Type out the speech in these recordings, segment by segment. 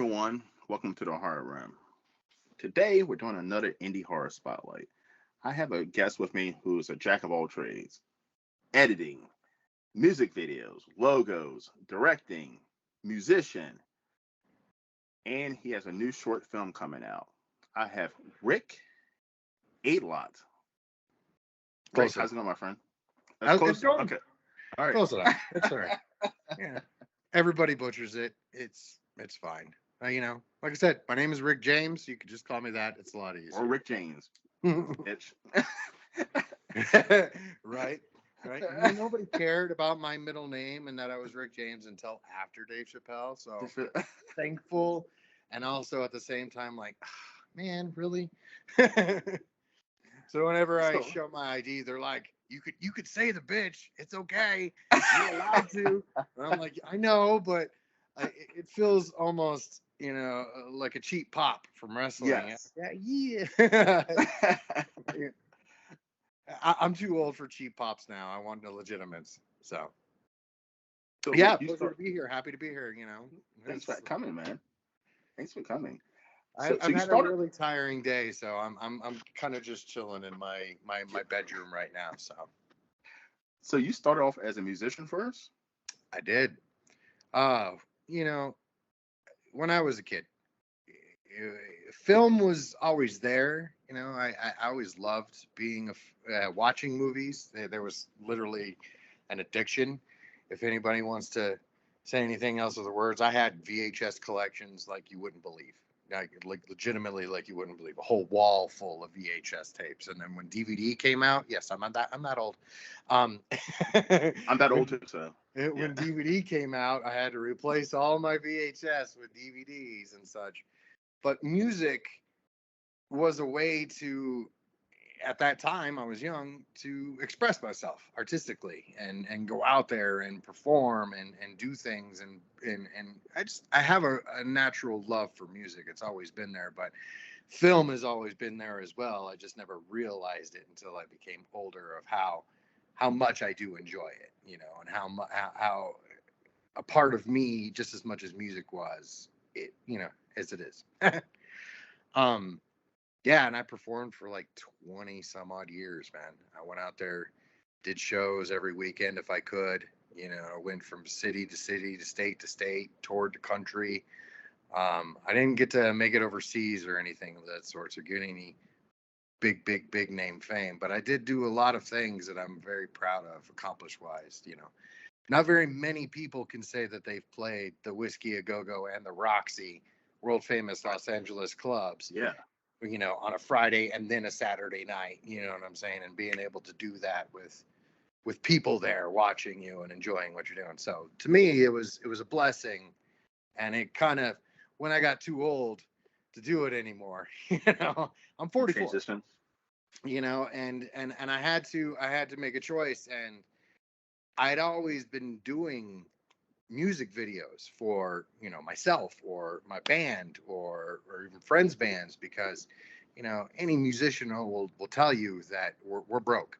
everyone. Welcome to the Horror Room. Today, we're doing another indie horror spotlight. I have a guest with me who's a jack of all trades: editing, music videos, logos, directing, musician, and he has a new short film coming out. I have Rick Aydelott. Rick, Close enough. how's it going, my friend? That's It's close. going Okay. All right. close enough. It's all right. Yeah. Everybody butchers it. It's fine. Like I said, my name is Rick James. You could just call me that. It's a lot Or easier. Rick James. It's Right. Right. Nobody cared about my middle name and that I was Rick James until after Dave Chappelle. So thankful, and also at the same time, like, man, really? So whenever I so. show my ID, they're like, "You could say the bitch. It's okay. You're allowed to." And I'm like, "I know, but it feels almost, like a cheap pop from wrestling." Yes. Yeah. I'm too old for cheap pops now. I want the legitimates. So So yeah, Rick, you pleasure start. to be here. Happy to be here. Thanks for coming, man. Thanks for coming. I've, So I've you had a started. really tiring day, so I'm kind of just chilling in my bedroom right now. So So you started off as a musician first. I did. Uh, you know, when I was a kid, film was always there. I always loved watching movies. There was literally an addiction. If anybody wants to say anything else with the words, I had VHS collections like you wouldn't believe. Like legitimately, like you wouldn't believe, a whole wall full of VHS tapes. And then when DVD came out, yes, I'm that old. Um, I'm that old when too, so yeah. when DVD came out, I had to replace all my VHS with DVDs and such. But music was a way to, at that time I was young, to express myself artistically and go out there and perform and do things and I have a natural love for music. It's always been there, but film has always been there as well. I just never realized it until I became older, of how much I do enjoy it, and how a part of me, just as much as music was it, as it is. um yeah, and I performed for like 20 some odd years, man. I went out there, did shows every weekend if I could. Went from city to city, to state, toured the country. I didn't get to make it overseas or anything of that sort, so get any big name fame. But I did do a lot of things that I'm very proud of, accomplished wise. Not very many people can say that they've played the Whiskey A Go Go and the Roxy, world famous Los Angeles clubs, Yeah. on a Friday and then a Saturday night. You know what I'm saying? And being able to do that with people there watching you and enjoying what you're doing. So to me, it was a blessing. And it kind of, when I got too old to do it anymore, I'm You 44, transition. and I had to make a choice. And I'd always been doing music videos for myself or my band or even friends bands, because any musician will tell you that we're broke.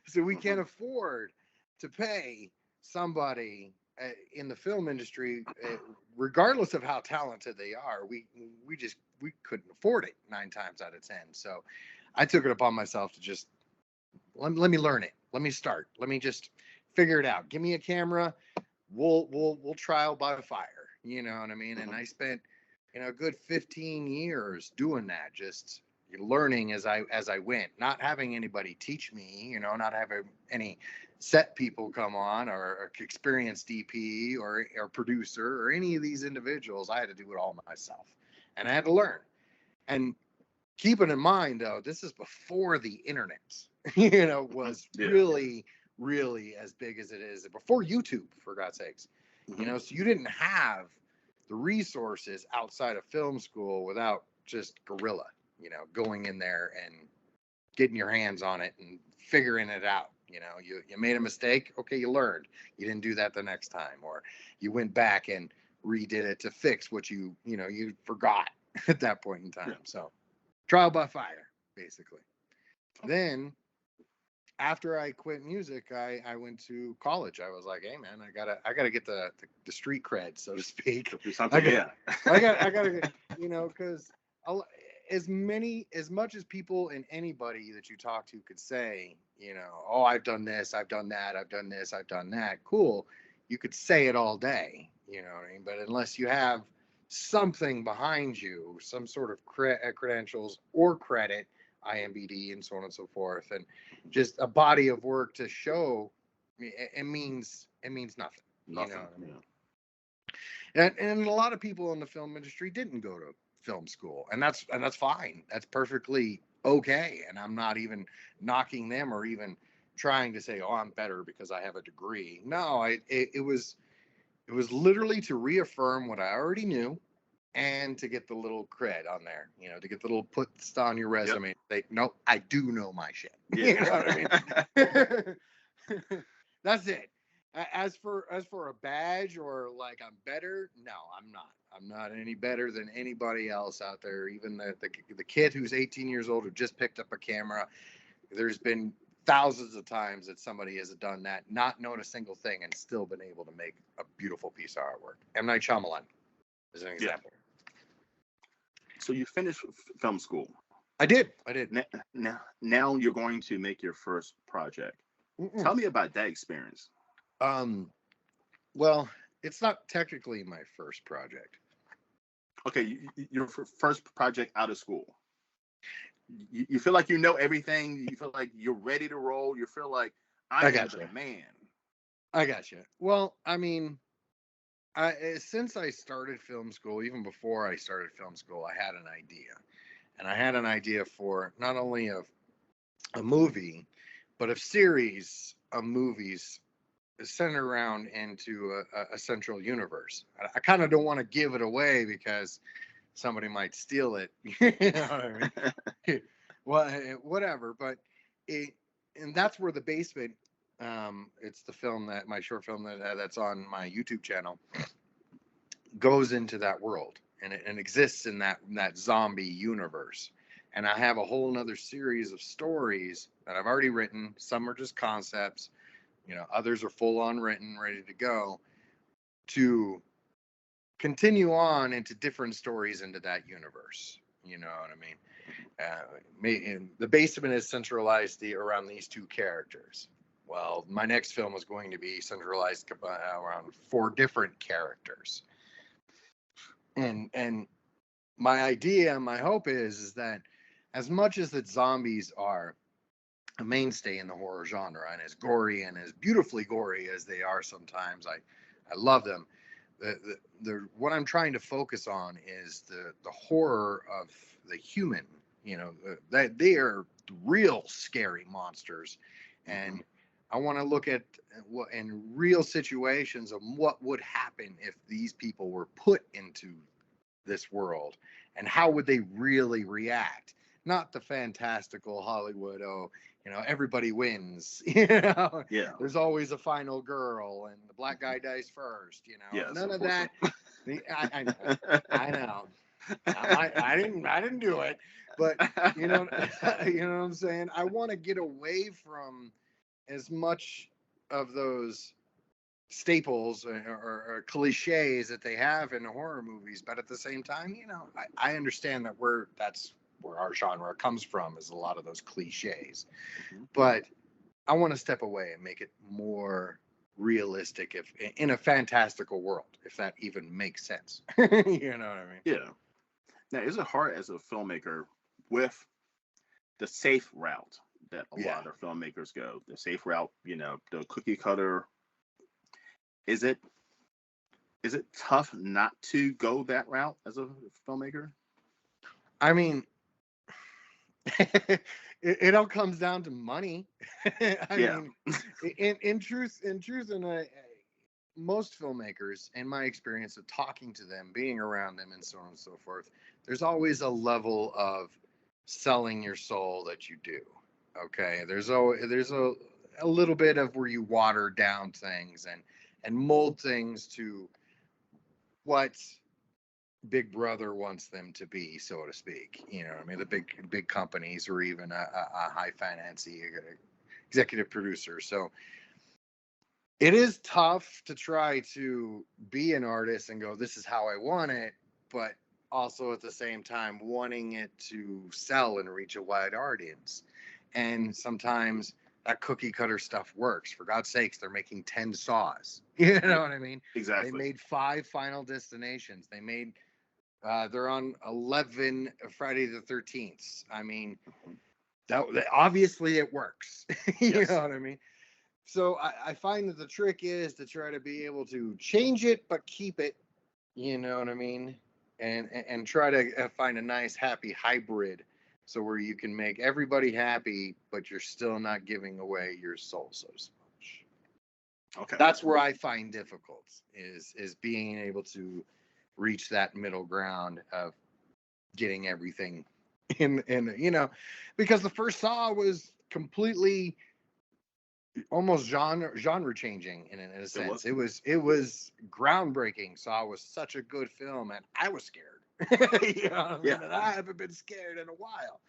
So we can't Mhm. afford to pay somebody in the film industry, regardless of how talented they are. We couldn't afford it 9 times out of 10. So I took it upon myself to just let me learn it. Let me start. Let me just figure it out. Give me a camera. We'll trial by fire. You know what I mean? And Mhm. I spent a good 15 years doing that, just learning as I went, not having anybody teach me. Not having any set people come on, or experienced DP or producer or any of these individuals. I had to do it all myself, and I had to learn. And keeping in mind, though, this is before the internet, Mhm. was Yeah. really as big as it is, before YouTube, for God's sakes. Hmm. So you didn't have the resources outside of film school without just guerrilla, going in there and getting your hands on it and figuring it out. You made a mistake. Okay, you learned. You didn't do that the next time, or you went back and redid it to fix what you forgot at that point in Yeah. time. So trial by fire, basically. Then after I quit music, I went to college. I was like, hey man, I gotta get the street cred, so to speak. Do I something, got yeah. I gotta get, because as much as people and anybody that you talk to could say, oh, I've done this, I've done that, I've done this, I've done that. Cool. You could say it all day, you know what I mean? But unless you have something behind you, some sort of credentials or credit, IMBD and so on and so forth, and just a body of work to show, it means nothing. You know Nothing. what I mean? Yeah. And a lot of people in the film industry didn't go to film school, and that's fine. That's perfectly okay. And I'm not even knocking them or even trying to say, oh, I'm better because I have a degree. No, it was literally to reaffirm what I already knew and to get the little cred on there, to get the little put on your Yep. resume. Say, no, I do know my shit. Yeah. You know what I mean? That's it. As for a badge or like I'm better, no, I'm not. I'm not any better than anybody else out there. Even the kid who's 18 years old who just picked up a camera. There's been thousands of times that somebody has done that, not known a single thing, and still been able to make a beautiful piece of artwork. M. Night Shyamalan is an Yeah. example. So you finished film school. I did. I did. Now you're going to make your first project. Mm-mm. Tell me about that experience. Um, well, it's not technically my first project. Okay, your first project out of school. You feel like you know everything. You feel like you're ready to roll. You feel like I I am got the you. man. I got you. Well, I mean, since I started film school, even before I started film school, I had an idea, and I had an idea for not only of a movie, but a series of movies centered around into a central universe. I kind of don't want to give it away because somebody might steal it. You know what I mean? Well, whatever. But it, and that's where the basement. It's the film that my short film that's on my YouTube channel goes into that world and exists in that zombie universe. And I have a whole nother series of stories that I've already written. Some are just concepts, others are full on written, ready to go, to continue on into different stories into that universe. You know what I mean? The basement is centralized around these two characters. Well, my next film is going to be centralized around 4 different characters. And my idea, my hope is that as much as that zombies are a mainstay in the horror genre and as gory and as beautifully gory as they are sometimes, I love them. What I'm trying to focus on is the horror of the human. That they are real scary monsters, Mm-hmm. and I want to look at what in real situations of what would happen if these people were put into this world, and how would they really react. Not the fantastical Hollywood, everybody wins. Yeah. There's always a final girl and the black guy dies first. Yes, None of unfortunately. that. I know. I didn't do it, but you know you know what I'm saying. I want to get away from as much of those staples or cliches that they have in the horror movies, but at the same time, I understand that's where our genre comes from, is a lot of those cliches. Mhm. But I want to step away and make it more realistic, if in a fantastical world, if that even makes sense. You know what I mean? Yeah. Now, is it hard as a filmmaker with the safe route that a Yeah. lot of filmmakers go? The safe route, the cookie cutter. Is it tough not to go that route as a filmmaker? I mean, it all comes down to money. I Yeah. mean, in truth, and most filmmakers, in my experience of talking to them, being around them, and so on and so forth, there's always a level of selling your soul that you do. Okay, there's a little bit of where you water down things and mold things to what Big Brother wants them to be, so to speak. You know what I mean? The big companies, or even a high finance executive producer. So it is tough to try to be an artist and go, this is how I want it, but also at the same time wanting it to sell and reach a wide audience. And sometimes that cookie cutter stuff works. For God's sakes, they're making 10 Saws. You know what I mean? Exactly. They made 5 Final Destinations. They made, they're on 11 Friday the 13th. I mean, that obviously it works. You know what I mean? So I find that the trick is to try to be able to change it, but keep it, you know what I mean? And try to find a nice, happy hybrid. So where you can make everybody happy, but you're still not giving away your soul so much. Okay. That's where I find difficult is being able to reach that middle ground of getting everything in, you know, because the first Saw was completely almost genre changing in a sense. It was groundbreaking. Saw was such a good film, and I was scared. You know what I mean? And I haven't been scared in a while.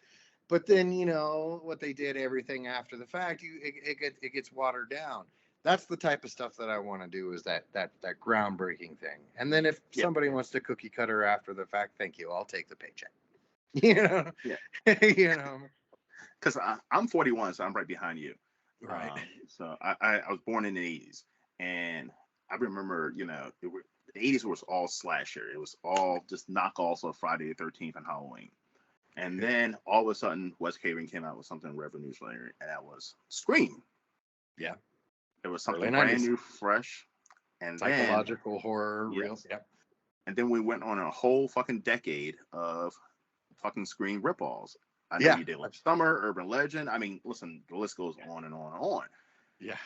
But then, you know, what they did, everything after the fact, it gets watered down. That's the type of stuff that I want to do, is that groundbreaking thing. And then if somebody wants to cookie cutter after the fact, thank you, I'll take the paycheck. You know? Yeah. You know? Because I'm 41, so I'm right behind you. Right. So I was born in the 80s, and I remember, you know, the 80s was all slasher. It was all just knockoffs of Friday the 13th and Halloween. And then all of a sudden, Wes Craven came out with something revolutionary, and that was Scream. Yeah. It was something brand new, fresh, and psychological horror, real. Yep. And then we went on a whole fucking decade of fucking Scream ripoffs. I know you did like Summer, Urban Legend. I mean, listen, the list goes on and on and on. Yeah.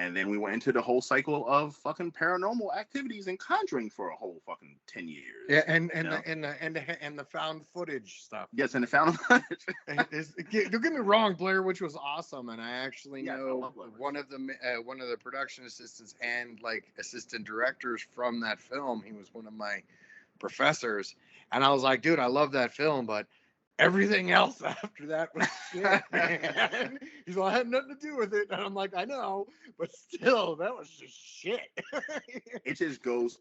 And then we went into the whole cycle of fucking Paranormal Activities and Conjuring for a whole fucking 10 years. Yeah, and the found footage stuff. Yes, and the found footage. Don't get me wrong, Blair Witch was awesome, and I actually know one of the production assistants and like assistant directors from that film. He was one of my professors, and I was like, dude, I love that film, but everything else after that was shit, man. He's like, I had nothing to do with it. And I'm like, I know, but still, that was just shit. It just goes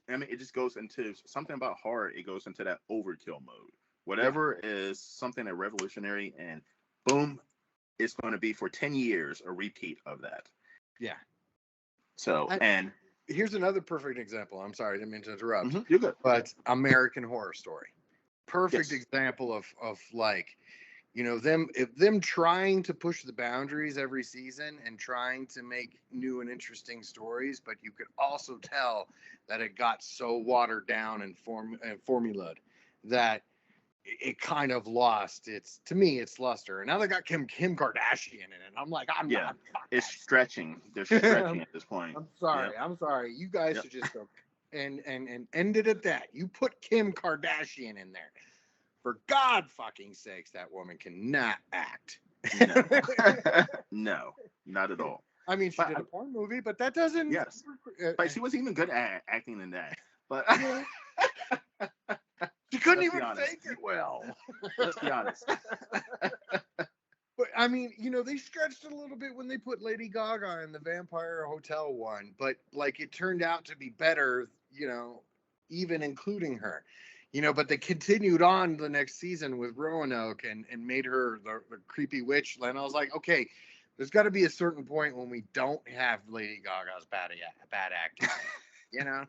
into something about horror. It goes into that overkill mode. Whatever is something that revolutionary, and boom, it's going to be for 10 years a repeat of that. Yeah. So, and here's another perfect example. I'm sorry, I didn't mean to interrupt. Mm-hmm, you're good. But American Horror Story. Perfect example of like, you know, them trying to push the boundaries every season and trying to make new and interesting stories, but you could also tell that it got so watered down and formulaed that it kind of lost its luster. And now they got Kim Kardashian in it. I'm like, it's stretching. They're stretching at this point. I'm sorry. You guys should just go and end it at that. You put Kim Kardashian in there. For God fucking sakes, that woman cannot act. No, not at all. I mean, she did a porn movie, but that doesn't. Yes, but she wasn't even good at acting in that. But she couldn't even fake it well. Let's be honest. But I mean, you know, they stretched a little bit when they put Lady Gaga in the Vampire Hotel one, but like it turned out to be better, you know, even including her, you know. But they continued on the next season with Roanoke and made her the creepy witch. And I was like, okay, there's got to be a certain point when we don't have Lady Gaga's bad acting, you know.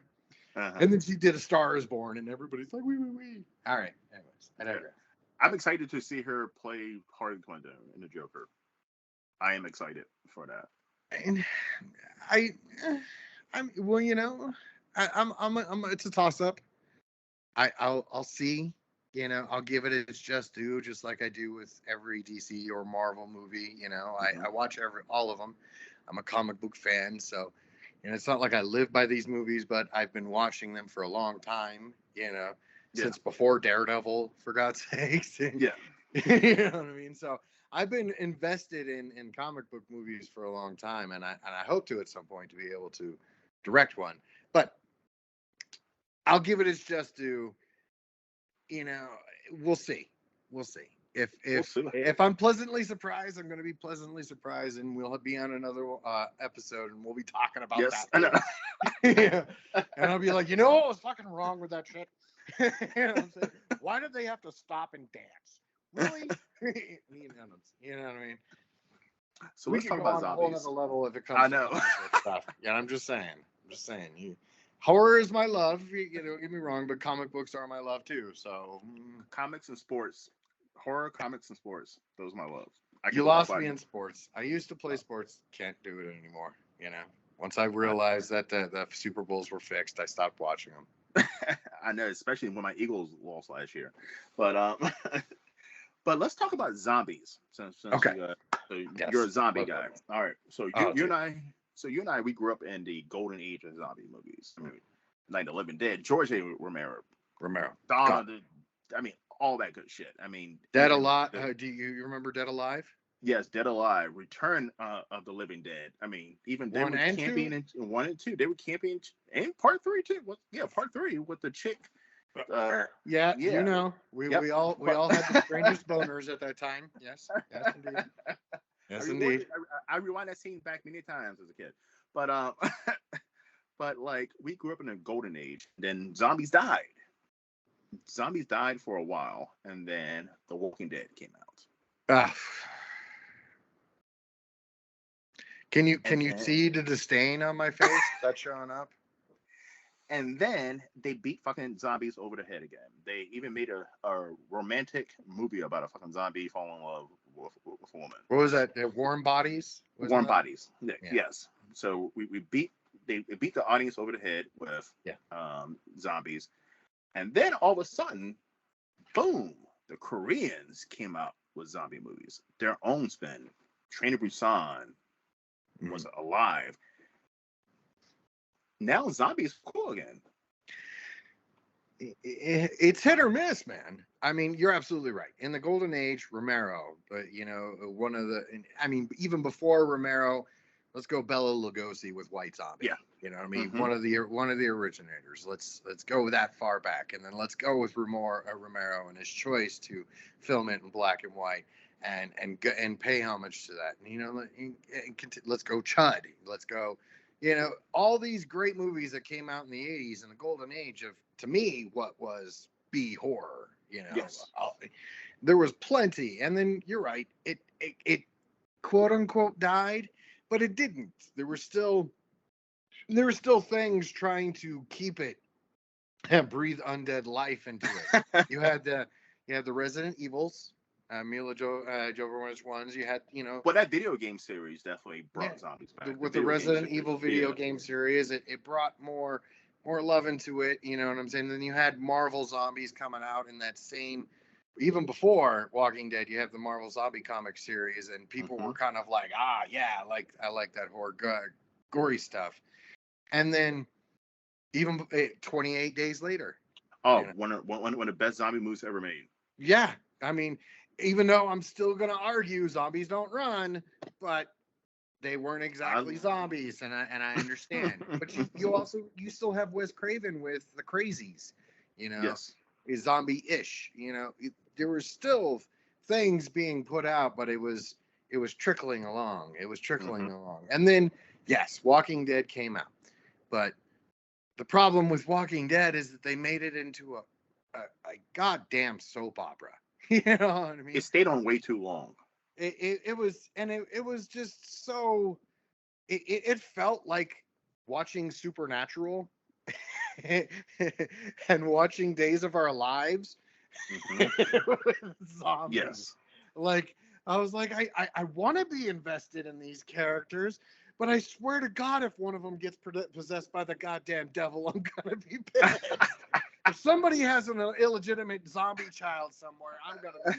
And then she did A Star Is Born, and everybody's like, wee. All right, anyways, I digress. I'm excited to see her play Harley Quinn in the Joker. I am excited for that. And I'm well, you know, I'm it's a toss up. I'll see, you know, I'll give it its just due, just like I do with every DC or Marvel movie. You know, I watch all of them. I'm a comic book fan, so, you know, it's not like I live by these movies, but I've been watching them for a long time, you know. Since before Daredevil, for God's sakes. You know what I mean? So I've been invested in comic book movies for a long time, and I hope to at some point to be able to direct one. But I'll give it its just due. You know, we'll see. If I'm pleasantly surprised, I'm going to be pleasantly surprised, and we'll be on another episode, and we'll be talking about Yes, that. I know. Yeah. And I'll be like, you know what was fucking wrong with that shit? You know what I'm saying? Why did they have to stop and dance? Really? You know what I mean? So We let's could talk go about on a whole zombies. other level if it I comes to know. comic book stuff. Yeah, I'm just saying. Horror is my love. Don't get me wrong, but comic books are my love too. So Comics and sports, horror, comics and sports. Those are my loves. I can you go all lost by. me in sports. I used to play sports. Can't do it anymore. Once I realized that the Super Bowls were fixed, I stopped watching them. I know, especially when my Eagles lost last year. But but let's talk about zombies. Since Okay. you're a zombie Love guy. those. All right. So Oh, you and I, we grew up in the golden age of zombie movies. I mean, like The Living Dead, George A. Romero, Dawn, I mean, all that good shit. I mean, Dead Alive. Do you remember Dead Alive? yes, Dead Alive, Return of the Living Dead. I mean, even they were camping in 1 and 2. They were camping in part 3 too. Part 3 with the chick. Yeah. We all had the strangest boners at that time. Yes, indeed. Yes, indeed. I rewind that scene back many times as a kid, but but like we grew up in a golden age. Then zombies died. Zombies died for a while, and then The Walking Dead came out. Can you see the disdain on my face that's showing up? And then they beat fucking zombies over the head again. They even made a romantic movie about a fucking zombie falling in love with a woman. What was that? Warm Bodies? Warm Bodies. Yeah. Yes. So they beat the audience over the head with zombies. And then all of a sudden, boom, the Koreans came out with zombie movies. Their own spin. Train to Busan was alive. Now zombies are cool again. It's hit or miss, man. I mean, you're absolutely right. In the golden age, Romero, but even before Romero, let's go Bela Lugosi with White Zombie. Yeah. You know what I mean? One of the originators. Let's go that far back, and then let's go with Romero and his choice to film it in black and white and pay homage to that. And, let's go Chud. Let's go. All these great movies that came out in the 80s in the golden age of, to me, what was B horror. Yes. There was plenty, and then you're right. It quote unquote died, but it didn't. There were still things trying to keep it and breathe undead life into it. You had the Resident Evils. Mila Jovovich ones. You had, Well, that video game series definitely brought zombies back. With the Resident Evil video game series, it brought more love into it. You know what I'm saying? Then you had Marvel zombies coming out in that same, even before Walking Dead. You have the Marvel zombie comic series, and people were kind of like, I like that horror, gory stuff. And then even 28 days later. One of the best zombie movies ever made. Yeah, I mean, even though I'm still gonna argue zombies don't run, but they weren't exactly zombies, and I understand. But you still have Wes Craven with The Crazies, Yes. Is zombie-ish. There were still things being put out, but it was trickling along. It was trickling along, and then yes, Walking Dead came out, but the problem with Walking Dead is that they made it into a goddamn soap opera. You know what I mean? It stayed on way too long. It was just so. It felt like watching Supernatural and watching Days of Our Lives with zombies. Yes. Like I was like, I want to be invested in these characters, but I swear to God, if one of them gets possessed by the goddamn devil, I'm gonna be pissed. If somebody has an illegitimate zombie child somewhere, I'm gonna be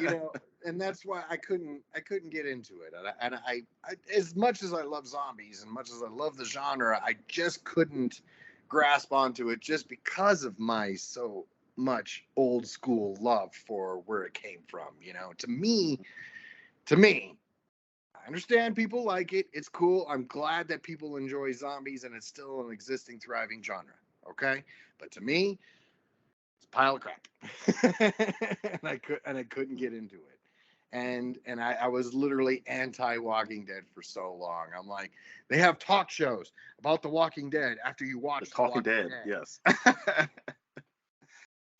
mad. And that's why I couldn't get into it. And I as much as I love zombies and much as I love the genre, I just couldn't grasp onto it just because of my so much old school love for where it came from. To me, I understand people like it. It's cool. I'm glad that people enjoy zombies and it's still an existing, thriving genre. Okay? But to me, it's pile of crap. and I couldn't get into it. And I was literally anti Walking Dead for so long. I'm like, they have talk shows about The Walking Dead after you watch The Talking Walking Dead, Dead. yes.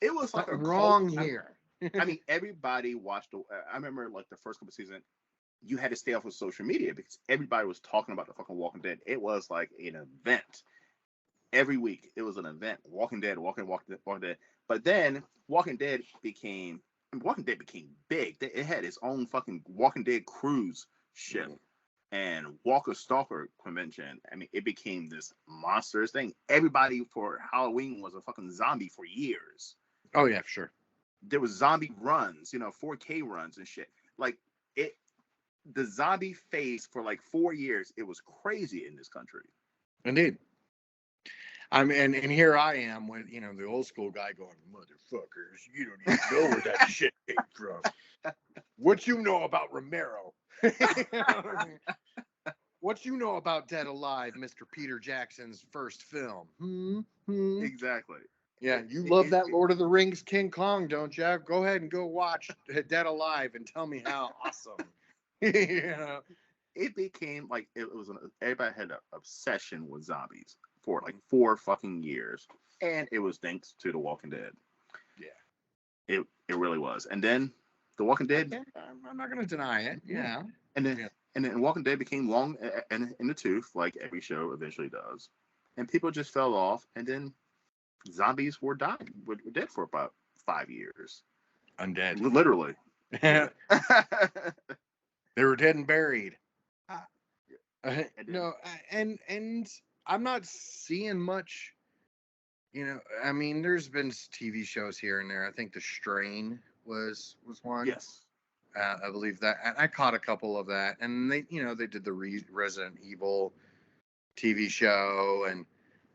It was like a Something cult. wrong here. I mean, everybody watched. I remember like the first couple of seasons, you had to stay off of social media because everybody was talking about the fucking Walking Dead. It was like an event every week. It was an event. Walking Dead, Walking Dead. But then Walking Dead became big. It had its own fucking Walking Dead cruise ship and Walker Stalker convention. I mean, it became this monstrous thing. Everybody for Halloween was a fucking zombie for years. Oh yeah, for sure. There was zombie runs, 4K runs and shit. Like it, the zombie phase for like 4 years. It was crazy in this country. Indeed. I mean, and here I am with the old school guy going, motherfuckers, you don't even know where that shit came from. What you know about Romero? What you know about Dead Alive, Mr. Peter Jackson's first film? Exactly. Yeah, you love that Lord of the Rings King Kong, don't you? Go ahead and go watch Dead Alive and tell me how awesome. It became like everybody had an obsession with zombies for like 4 fucking years, and it was thanks to The Walking Dead. Yeah, it really was. And then The Walking Dead. I'm not gonna deny it. Yeah, and then Walking Dead became long and in the tooth, like every show eventually does, and people just fell off, and then zombies were dead for about 5 years. Undead, literally. They were dead and buried. No, and I'm not seeing much. I mean, there's been TV shows here and there. I think The Strain was one. Yes. I believe that. I caught a couple of that, and they did the Resident Evil TV show, and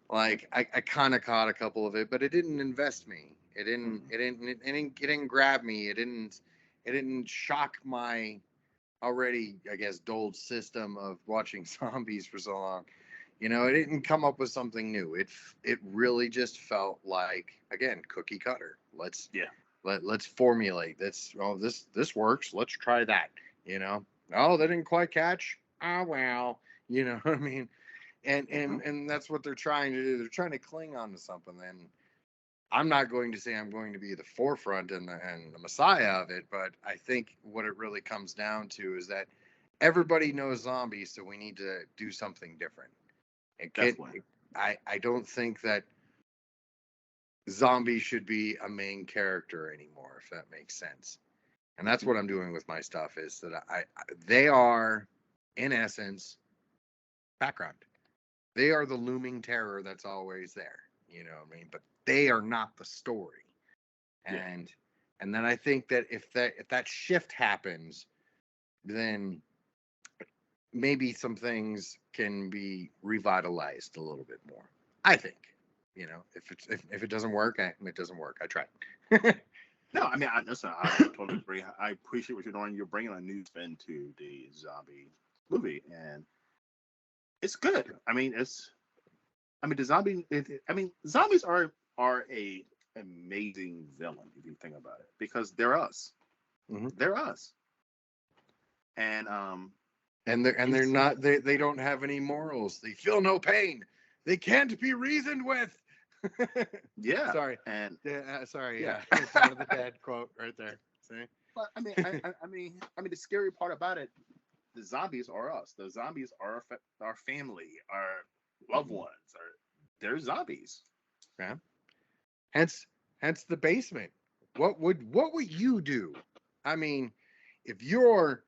like I kind of caught a couple of it, but it didn't invest me. It didn't grab me. It didn't shock my already, I guess, dulled system of watching zombies for so long. It didn't come up with something new. It really just felt like, again, cookie cutter. Let's formulate. This works. Let's try that. Oh, they didn't quite catch. Oh well. You know what I mean? And that's what they're trying to do. They're trying to cling on to something. And I'm not going to say I'm going to be the forefront and the messiah of it, but I think what it really comes down to is that everybody knows zombies, so we need to do something different. I don't think that zombies should be a main character anymore, if that makes sense. And that's what I'm doing with my stuff, is that they are, in essence, background. They are the looming terror that's always there. You know what I mean? But they are not the story. And then I think that if that shift happens, then maybe some things can be revitalized a little bit more. I think, if it doesn't work, it doesn't work. I tried. No, I mean, listen, I totally agree. I appreciate what you're doing. You're bringing a new spin to the zombie movie, and it's good. I mean, zombies are a amazing villain if you think about it, because they're us. Mm-hmm. They're us. And they're not. They don't have any morals. They feel no pain. They can't be reasoned with. Yeah. Sorry. And sorry. Yeah. It's out of the Dead quote right there. See. But I mean, the scary part about it, the zombies are us. The zombies are our family, our loved ones. They're zombies. Yeah. Hence the basement. What would you do? I mean, if your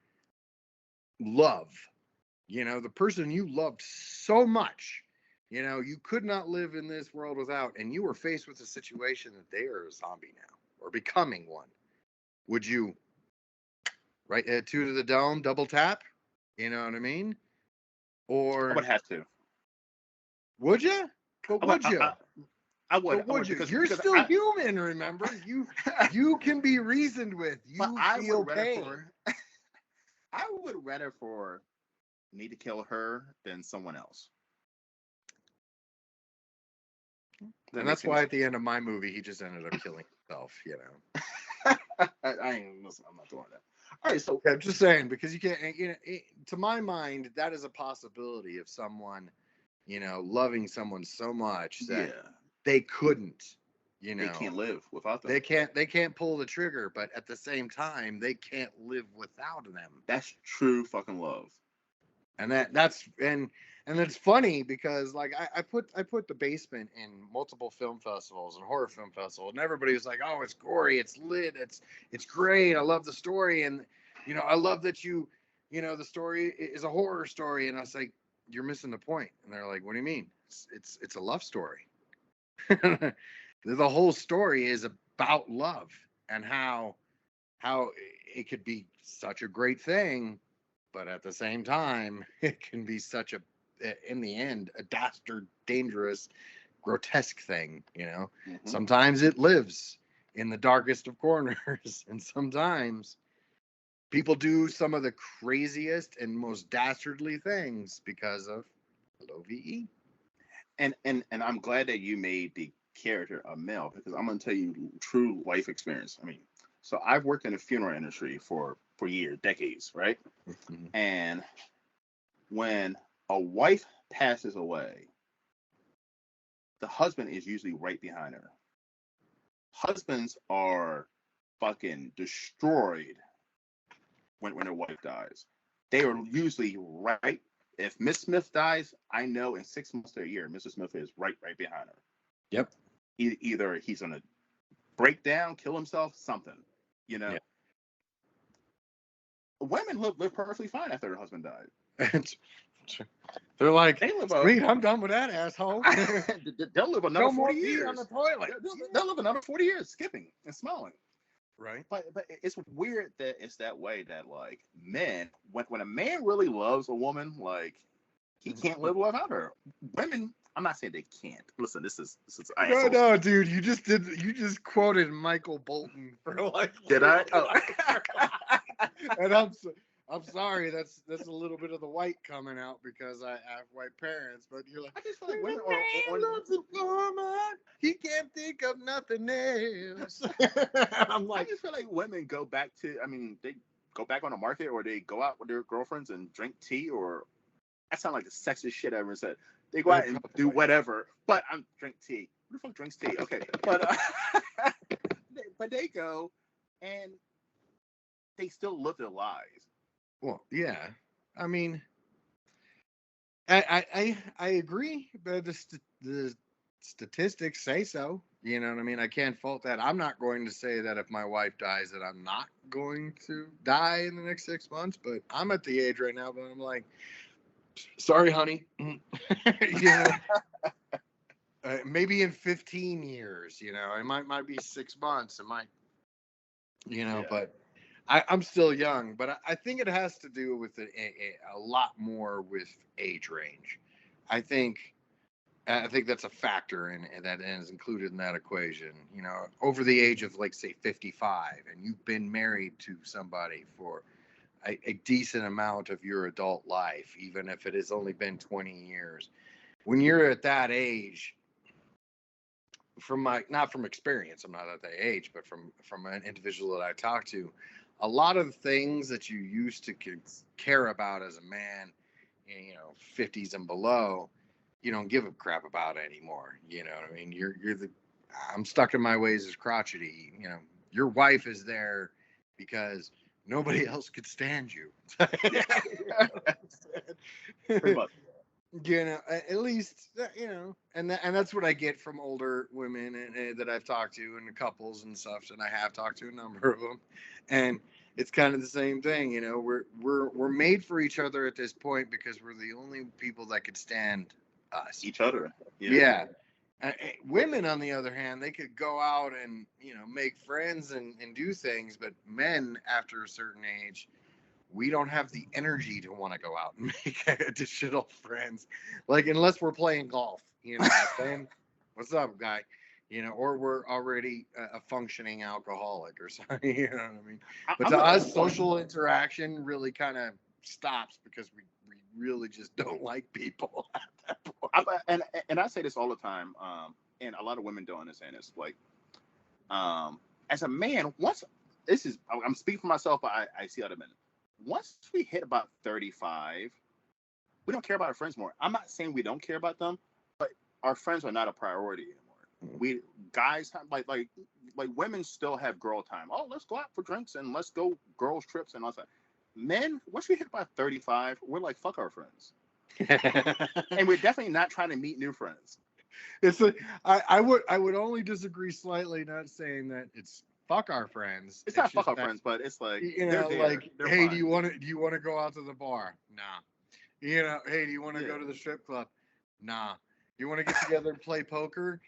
love, the person you loved so much, you could not live in this world without, and you were faced with a situation that they are a zombie now or becoming one, would you two to the dome, double tap? You know what I mean? Or I would have to. Would you? But would you? I would. But would you? You're still human, remember? You can be reasoned with. You feel pain. I would rather for me to kill her than someone else. And that's why at the end of my movie, he just ended up killing Self, you know. I ain't listen. I'm not doing that. All right, so Yeah, I'm just saying because you can't. You know, to my mind, that is a possibility of someone, you know, loving someone so much that yeah, they couldn't, you they know, can't live without them. they can't pull the trigger, but at the same time, they can't live without them. That's true fucking love. And and it's funny because like I put the basement in multiple film festivals and horror film festivals, and everybody was like, oh, it's gory, it's lit, it's great, I love the story, and you know, I love that you know, the story is a horror story. And I was like, you're missing the point. And they're like, what do you mean? It's a love story. The whole story is about love and how it could be such a great thing, but at the same time, it can be such a, in the end, a dastard, dangerous, grotesque thing. You know, Hmm. sometimes it lives in the darkest of corners, and sometimes people do some of the craziest and most dastardly things because of LOVE. And I'm glad that you made the character a male because I'm gonna tell you true life experience. I mean, so I've worked in the funeral industry for years, decades, right? Mhm. And when a wife passes away, the husband is usually right behind her. Husbands are fucking destroyed when their wife dies. They are usually right. If Miss Smith dies, I know in 6 months to a year, Mr. Smith is right behind her. Yep. Either he's gonna break down, kill himself, something. You know, Yeah. women live perfectly fine after their husband died. They're like, They live sweet, I'm done with that asshole. they'll live another No 40 more pee on the years. toilet. They'll live another 40 years skipping and smiling. Right. But it's weird that it's that way that like men when a man really loves a woman like he can't live without her. Women, I'm not saying they can't. Listen, this is No, asshole. no, dude, you just quoted Michael Bolton for like Did I? Oh. and I'm sorry, that's a little bit of the white coming out because I have white parents, but you're like, I just feel when like a women man are loves a woman, he can't think of nothing else. I'm I like, just feel like women go back to. I mean, they go back on the market or they go out with their girlfriends and drink tea or that sounds like the sexiest shit I ever said. They go out and do probably. whatever, but I'm drink tea. Who the fuck drinks tea? Okay, but but they go and they still live their lives. Well, yeah. I mean, I agree, but the statistics say so. You know what I mean? I can't fault that. I'm not going to say that if my wife dies that I'm not going to die in the next 6 months, but I'm at the age right now, but I'm like, sorry, honey. You know, maybe in 15 years. You know, it might be 6 months. It might, you know, Yeah. but I'm still young, but I think it has to do with a lot more with age range. I think I think that's a factor in that and is included in that equation. You know, over the age of like say 55, and you've been married to somebody for a decent amount of your adult life, even if it has only been 20 years. When you're at that age, from my not from experience, I'm not at that age, but from an individual that I talk to, a lot of things that you used to care about as a man, you know, 50s and below, you don't give a crap about anymore. You know what I mean? You're the I'm stuck in my ways as crotchety. You know, your wife is there because nobody else could stand you. Pretty much. You know, at least you know, and that's what I get from older women and that I've talked to and couples and stuff, and I have talked to a number of them, and it's kind of the same thing. You know, we're made for each other at this point because we're the only people that could stand us. Each other. Yeah. Yeah. Women, on the other hand, they could go out and you know make friends and do things, but men after a certain age we don't have the energy to want to go out and make additional friends. Like unless we're playing golf, you know, saying, "What's up, guy?" You know, or we're already a functioning alcoholic or something. You know what I mean? But I'm to gonna us, social interaction really kind of stops because we really just don't like people at that point. and I say this all the time, and a lot of women don't understand this. Like As a man, once I'm speaking for myself, but I see other men. Once we hit about 35, we don't care about our friends more. I'm not saying we don't care about them, but our friends are not a priority anymore. We guys have like women still have girl time. Oh, let's go out for drinks and let's go girls trips and all that. Men, once we hit about 35, we're like fuck our friends, and we're definitely not trying to meet new friends. It's like, I would only disagree slightly, not saying that it's fuck our friends. It's not fuck just our that, friends, but it's like you they're know, there. like, They're hey, fine. do you want to go out to the bar? Nah. You know, hey, do you want to go to the strip club? Nah. You want to get together and play poker?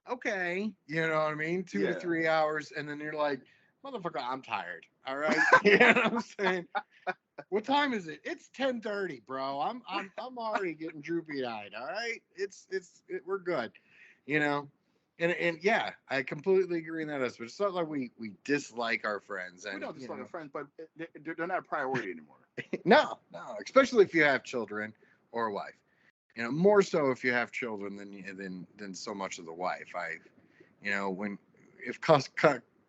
Okay. You know what I mean? 2 to 3 hours, and then you're like, motherfucker, I'm tired. All right. You know what I'm saying? What time is it? It's 10:30, bro. I'm already getting droopy eyed. All right. We're good. You know. And yeah, I completely agree in that aspect. It's not like we dislike our friends, We and don't dislike our friends, but they're not a priority anymore. no, especially if you have children or a wife. You know, more so if you have children than so much of the wife. You know, when if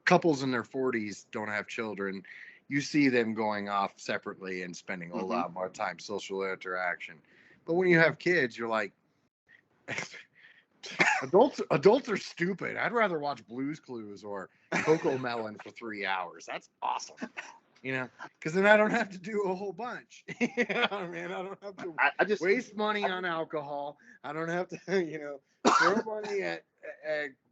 couples in their 40s don't have children, you see them going off separately and spending a lot more time social interaction. But when you have kids, you're like, adults are stupid. I'd rather watch Blue's Clues or Coco Melon for 3 hours. That's awesome. You know, because then I don't have to do a whole bunch. You know, man, I don't have to I just waste money on alcohol. I don't have to, throw money at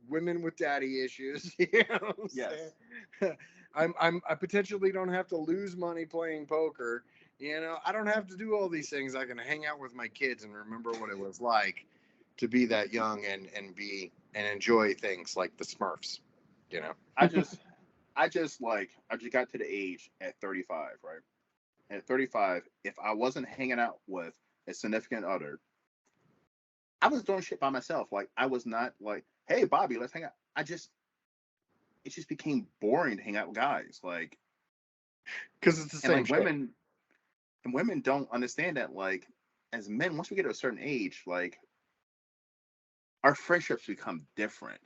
women with daddy issues. You know what I'm saying? I potentially don't have to lose money playing poker. You know, I don't have to do all these things. I can hang out with my kids and remember what it was like to be that young and enjoy things like the Smurfs. You know, I just got to the age at 35, right? At 35, if I wasn't hanging out with a significant other, I was doing shit by myself. Like I was not like, hey Bobby, let's hang out. It just became boring to hang out with guys. Like because it's the and same like shit. women don't understand that. Like as men, once we get to a certain age, like our friendships become different.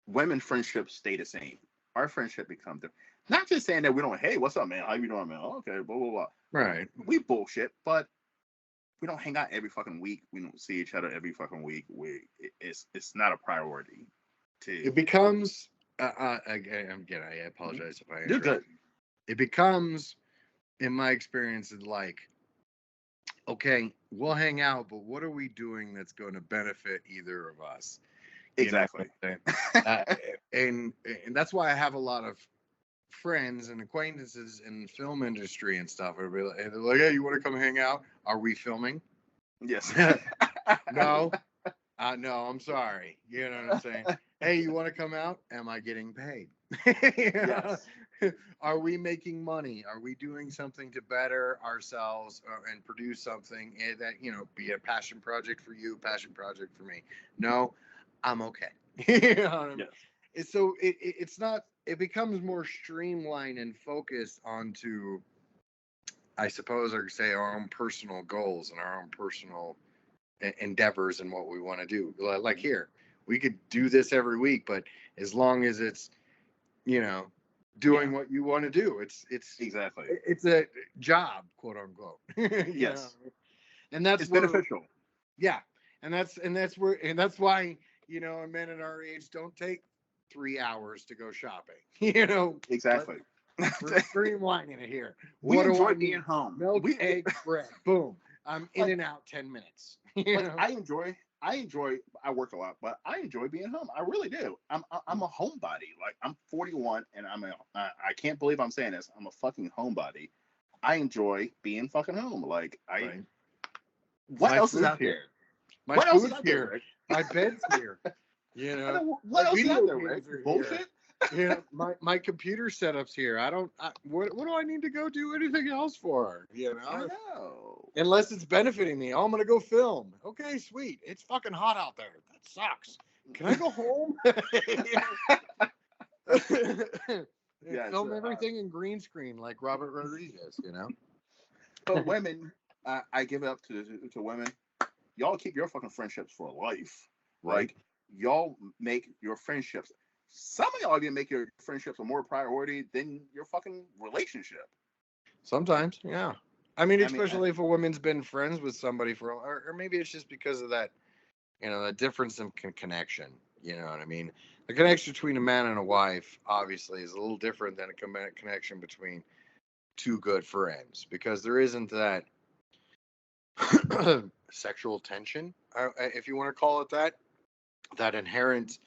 Women friendships stay the same. Our friendship becomes different. Not just saying that we don't. Hey, what's up, man? How you doing, man? Okay, blah blah blah. Right. We bullshit, but we don't hang out every fucking week. We don't see each other every fucking week. It's not a priority. It becomes again. I apologize if I You're interrupt. good. It becomes, in my experience, like, okay, we'll hang out, but what are we doing that's going to benefit either of us? Exactly. And that's why I have a lot of friends and acquaintances in the film industry and stuff. They're like, hey, you want to come hang out? Are we filming? Yes. No. No, I'm sorry. You know what I'm saying? Hey, you want to come out? Am I getting paid? Yes. Are we making money? Are we doing something to better ourselves and produce something that, be a passion project for you, passion project for me? No, I'm okay. You know what I mean? Yes. So it's not, it becomes more streamlined and focused onto, I suppose I could say, our own personal goals and our own personal endeavors and what we want to do. Like here, we could do this every week, but as long as it's, doing what you want to do, it's exactly. it's a job, quote unquote. Yes. And that's it's where, beneficial. yeah, and that's why men at our age don't take 3 hours to go shopping. Exactly. We're streamlining it here. We What do enjoy I being need? home. Milk, eggs, bread. Boom. I'm in and out 10 minutes. I work a lot, but I enjoy being home. I really do. I'm a homebody. Like I'm 41 and I can't believe I'm saying this. I'm a fucking homebody. I enjoy being fucking home. Like Right. What My else is food's out here. there? My What else is food's out there, here. Rick? My bed's here. What My else is video out there, games Rick? are Bullshit. here. My computer setup's here. What do I need to go do anything else for? I know. Unless it's benefiting me. Oh, I'm gonna go film. Okay, sweet. It's fucking hot out there. That sucks. Can I go home? Yeah, film everything in green screen like Robert Rodriguez, But women, I give it up to women. Y'all keep your fucking friendships for life. Right. Like y'all make your friendships. some of y'all even make your friendships a more priority than your fucking relationship. Sometimes, yeah. I mean, I mean, especially if a woman's been friends with somebody for, or maybe it's just because of that, that difference in connection. You know what I mean? The connection between a man and a wife, obviously, is a little different than a connection between two good friends, because there isn't that sexual tension, if you want to call it that inherent,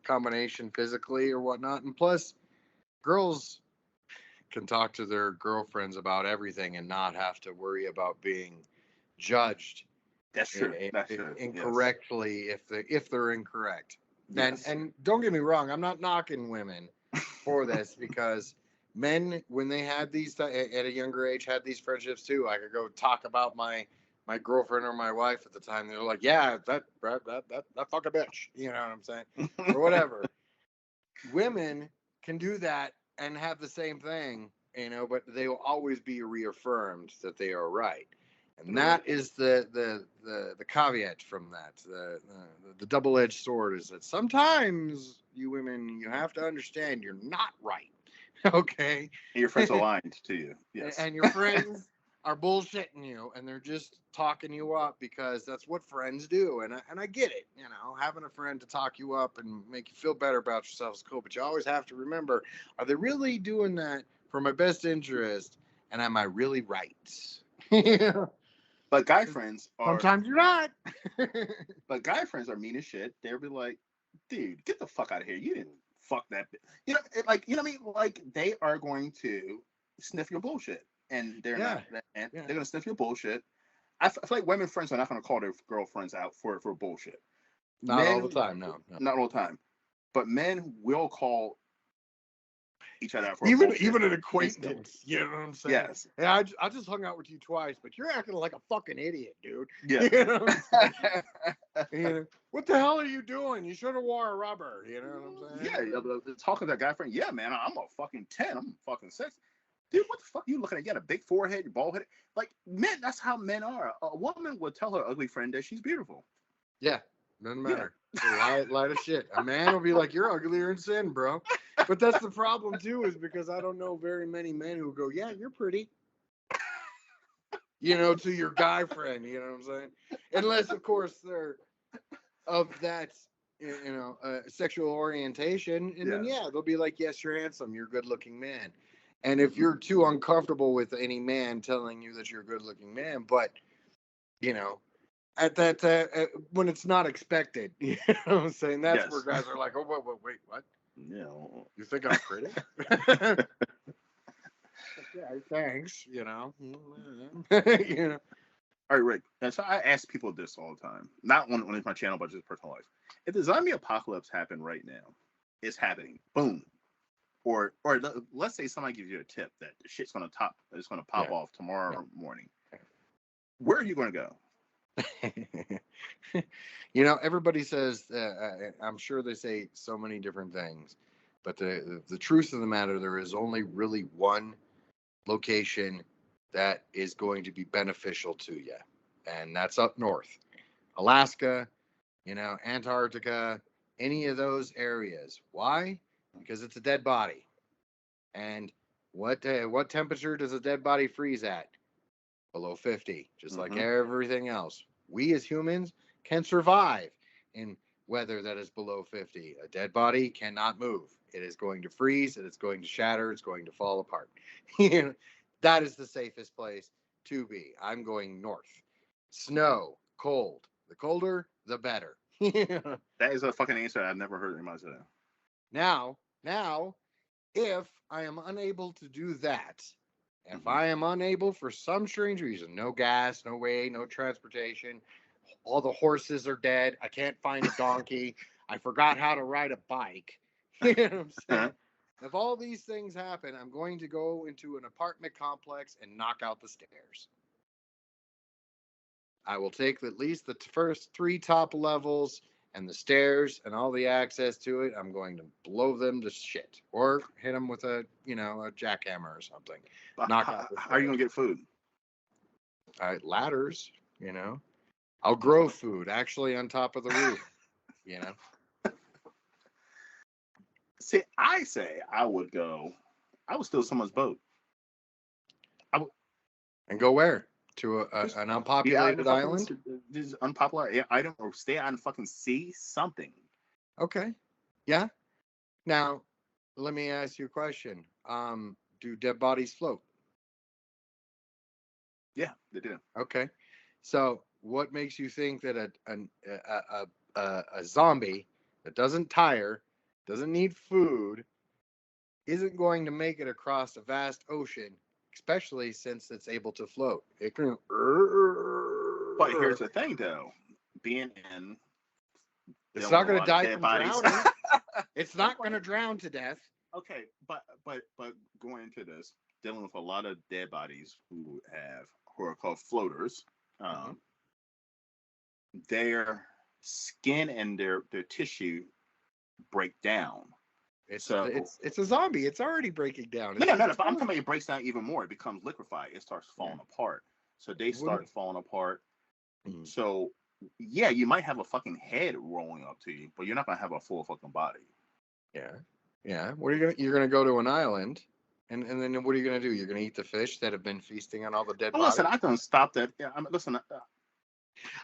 combination physically or whatnot. And plus, girls can talk to their girlfriends about everything and not have to worry about being judged that's true. That's true. Yes. incorrectly if they're incorrect. Yes. And don't get me wrong, I'm not knocking women for this, because men, when they had these at a younger age, had these friendships too. I could go talk about my girlfriend or my wife at the time. They're like, yeah, that fucking bitch. You know what I'm saying? Or whatever. Women can do that and have the same thing, but they will always be reaffirmed that they are right. And that is the caveat from that. The double-edged sword is that sometimes you women, you have to understand you're not right. Okay. And your friends aligned to you. Yes. And your friends are bullshitting you, and they're just talking you up because that's what friends do. And I get it. Having a friend to talk you up and make you feel better about yourself is cool. But you always have to remember, are they really doing that for my best interest? And am I really right? But guy friends are. Sometimes you're not. But guy friends are mean as shit. They'll be like, dude, get the fuck out of here. You didn't fuck that. You know what I mean? Like, they are going to sniff your bullshit. And they're not. And they're going to sniff your bullshit. I feel like women friends are not going to call their girlfriends out for bullshit. Not all the time, no. Not all the time. But men will call each other out for even an acquaintance. You know what I'm saying? Yes. Yeah, I just hung out with you twice, but you're acting like a fucking idiot, dude. Yeah. What the hell are you doing? You should have wore a rubber. You know what I'm saying? Yeah. Talking to that guy friend. Yeah, man, I'm a fucking 10. I'm fucking 6. Dude, what the fuck are you looking at? You got a big forehead, you're bald headed. Like, men, that's how men are. A woman would tell her ugly friend that she's beautiful. Yeah. Doesn't matter. Yeah. Lie to shit. A man will be like, you're uglier in sin, bro. But that's the problem too, is because I don't know very many men who go, yeah, you're pretty. To your guy friend, you know what I'm saying? Unless, of course, they're of that, sexual orientation. And then, they'll be like, yes, you're handsome. You're a good looking man. And if you're too uncomfortable with any man telling you that you're a good looking man, but, at that when it's not expected, you know what I'm saying? That's where guys are like, oh, wait, what? Yeah. You think I'm pretty? Yeah, thanks. All right, Rick. And so I ask people this all the time, not on my channel, but just personal life. If the zombie apocalypse happened right now, it's happening. Boom. Or let's say somebody gives you a tip that the shit's gonna pop off tomorrow morning. Where are you gonna go? Everybody says, I'm sure they say so many different things, but the truth of the matter, there is only really one location that is going to be beneficial to you, and that's up north. Alaska, Antarctica, any of those areas. Why? Because it's a dead body. And what temperature does a dead body freeze at? Below 50, just like everything else. We as humans can survive in weather that is below 50. A dead body cannot move. It is going to freeze, and it's going to shatter, it's going to fall apart. That is the safest place to be. I'm going north. Snow, cold. The colder, the better. That is a fucking answer I've never heard anybody say. Now, if I am unable to do that, if I am unable for some strange reason, no gas, no way, no transportation, all the horses are dead, I can't find a donkey, I forgot how to ride a bike, you know what I'm saying? If all these things happen, I'm going to go into an apartment complex and knock out the stairs. I will take at least the first 3 top levels and the stairs and all the access to it. I'm going to blow them to shit, or hit them with a jackhammer or something. Knock out the stairs. How are you gonna get food? Ladders. I'll grow food actually on top of the roof. See, I say I would go. I would steal someone's boat. I would And go where? To just an be out in the unpopulated fucking island? this unpopular item or stay out in fucking sea. Something. Okay. Yeah. Now, let me ask you a question. Do dead bodies float? Yeah, they do. Okay. So, what makes you think that a zombie that doesn't tire, doesn't need food, isn't going to make it across a vast ocean, especially since it's able to float? It can. But here's the thing, though. Being in It's dealing with not a going to lot of die dead from bodies. drowning. It's not going to drown to death. Okay, but going into this, dealing with a lot of dead bodies who are called floaters. Mhm. Um, their skin and their tissue break down. It's So it's a zombie. It's already breaking down. no, It's no, no, just no. But I'm talking about it breaks down even more. It becomes liquefied. It starts yeah. falling apart. So they What start falling apart. Mhm. So yeah, you might have a fucking head rolling up to you, but you're not gonna have a full fucking body. Yeah. Yeah. What are you gonna? You're gonna go to an island, and then what are you gonna do? You're gonna eat the fish that have been feasting on all the dead But listen, bodies. I don't stop that. Yeah, listen,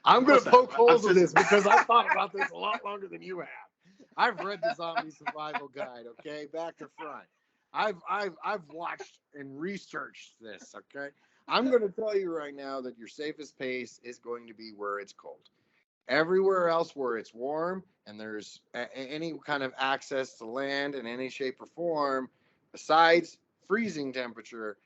I'm gonna listen. poke I'm holes in just this because I've thought about this a lot longer than you have. I've read the Zombie Survival Guide, okay, back to front. I've watched and researched this, okay. I'm gonna tell you right now that your safest place is going to be where it's cold. Everywhere else where it's warm and there's any kind of access to land in any shape or form, besides freezing temperature,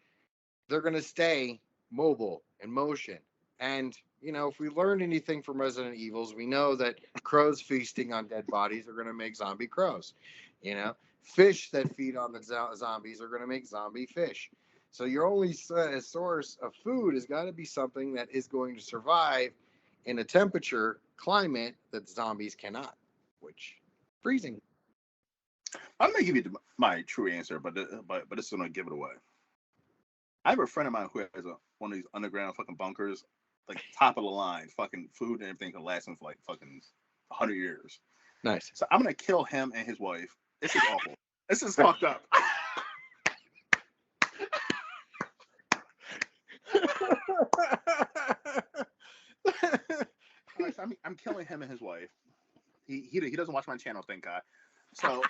they're going to stay mobile and motion. And, if we learned anything from Resident Evils, we know that crows feasting on dead bodies are going to make zombie crows. Fish that feed on the zombies are going to make zombie fish. So your only source of food has got to be something that is going to survive in a temperature climate that zombies cannot, which freezing. I'm gonna give you my true answer, but this is gonna give it away. I have a friend of mine who has one of these underground fucking bunkers, like top of the line, fucking food and everything can last him for like fucking 100 years. Nice. So I'm gonna kill him and his wife. This is awful. This is fucked up. Alright, so I'm killing him and his wife. He doesn't watch my channel, thank God. So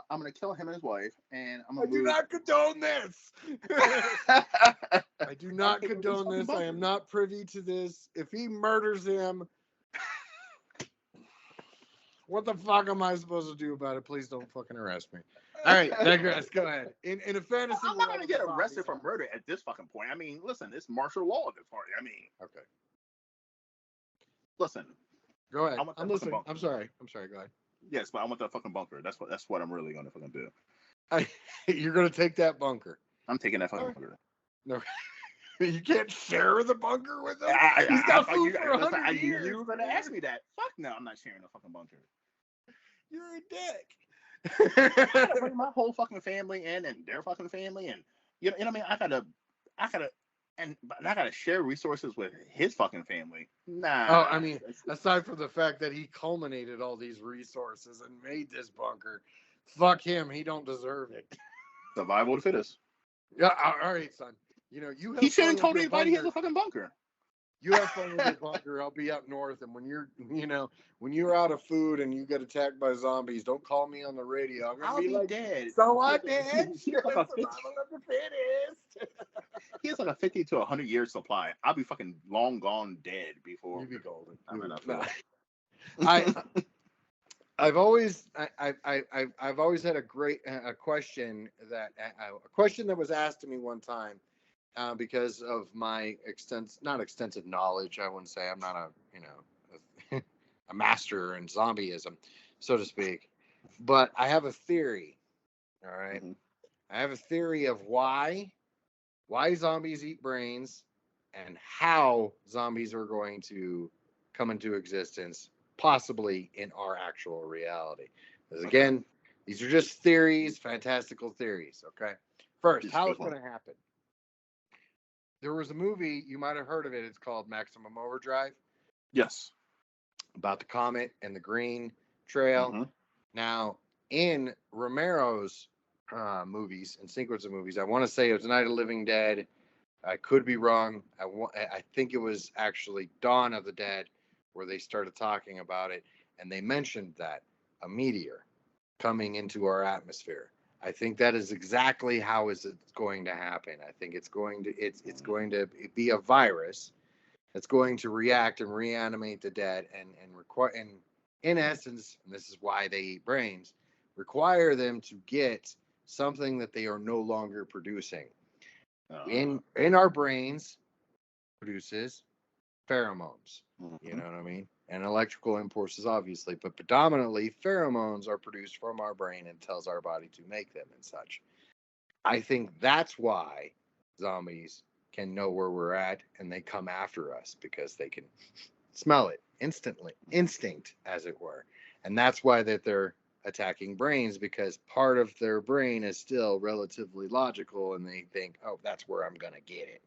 I'm gonna kill him and his wife, and I'm I gonna do move. not condone this. I do not Okay, condone this. I am not privy to this. If he murders him, what the fuck am I supposed to do about it? Please don't fucking arrest me. All right, digress. Go ahead. In a fantasy I'm world, not gonna get of arrested for zombies- murder at this fucking point. I mean, listen, it's martial law at this point. I mean, Okay, listen, go ahead. I want that I'm fucking listening. bunker. I'm sorry. Go ahead. Yes, but I want that fucking bunker. That's what I'm really gonna fucking do. You're gonna take that bunker. I'm taking that fucking All right. bunker. No, you can't share the bunker with him. He's I got thought food for listen, 100 years. you were gonna ask me that. Fuck no, I'm not sharing the fucking bunker. You're a dick. I gotta bring my whole fucking family in and their fucking family, and you know what I mean. But I gotta share resources with his fucking family. Nah. Oh, I mean, aside from the fact that he culminated all these resources and made this bunker, fuck him. He don't deserve it. Survival of the fittest. Yeah, all right, son. You have He fun shouldn't with told your anybody he has bunker. a fucking bunker. You have fun with your bunker. I'll be up north, and when you're out of food and you get attacked by zombies, don't call me on the radio. I'm gonna I'll be be like, dead. so what, Dad? He has like a 50, Survival of the fittest. he has like a 50 to 100 year supply. I'll be fucking long gone dead before You'd be golden. I'm enough. I've always had a question that was asked to me one time because of my not extensive knowledge. I wouldn't say I'm not a master in zombieism, so to speak, but I have a theory. All right, Mm-hmm. I have a theory of why zombies eat brains and how zombies are going to come into existence, possibly in our actual reality. Because again, these are just theories, fantastical theories. Okay. First, how it's going to happen. There was a movie, you might have heard of it. It's called Maximum Overdrive. Yes. About the comet and the green trail. Mm-hmm. Now, in Romero's movies and sequence of movies. I want to say it was Night of the Living Dead. I could be wrong. I think it was actually Dawn of the Dead where they started talking about it, and they mentioned that a meteor coming into our atmosphere. I think that is exactly how is it going to happen. I think it's going to be a virus that's going to react and reanimate the dead and require and in essence, and this is why they eat brains, require them to get something that they are no longer producing. In our brains produces pheromones. You know what I mean? And electrical impulses, obviously, but predominantly pheromones are produced from our brain and tells our body to make them and such. I think that's why zombies can know where we're at and they come after us because they can smell it instantly, instinct, as it were. And that's why that they're attacking brains because part of their brain is still relatively logical and they think, oh, that's where I'm going to get it.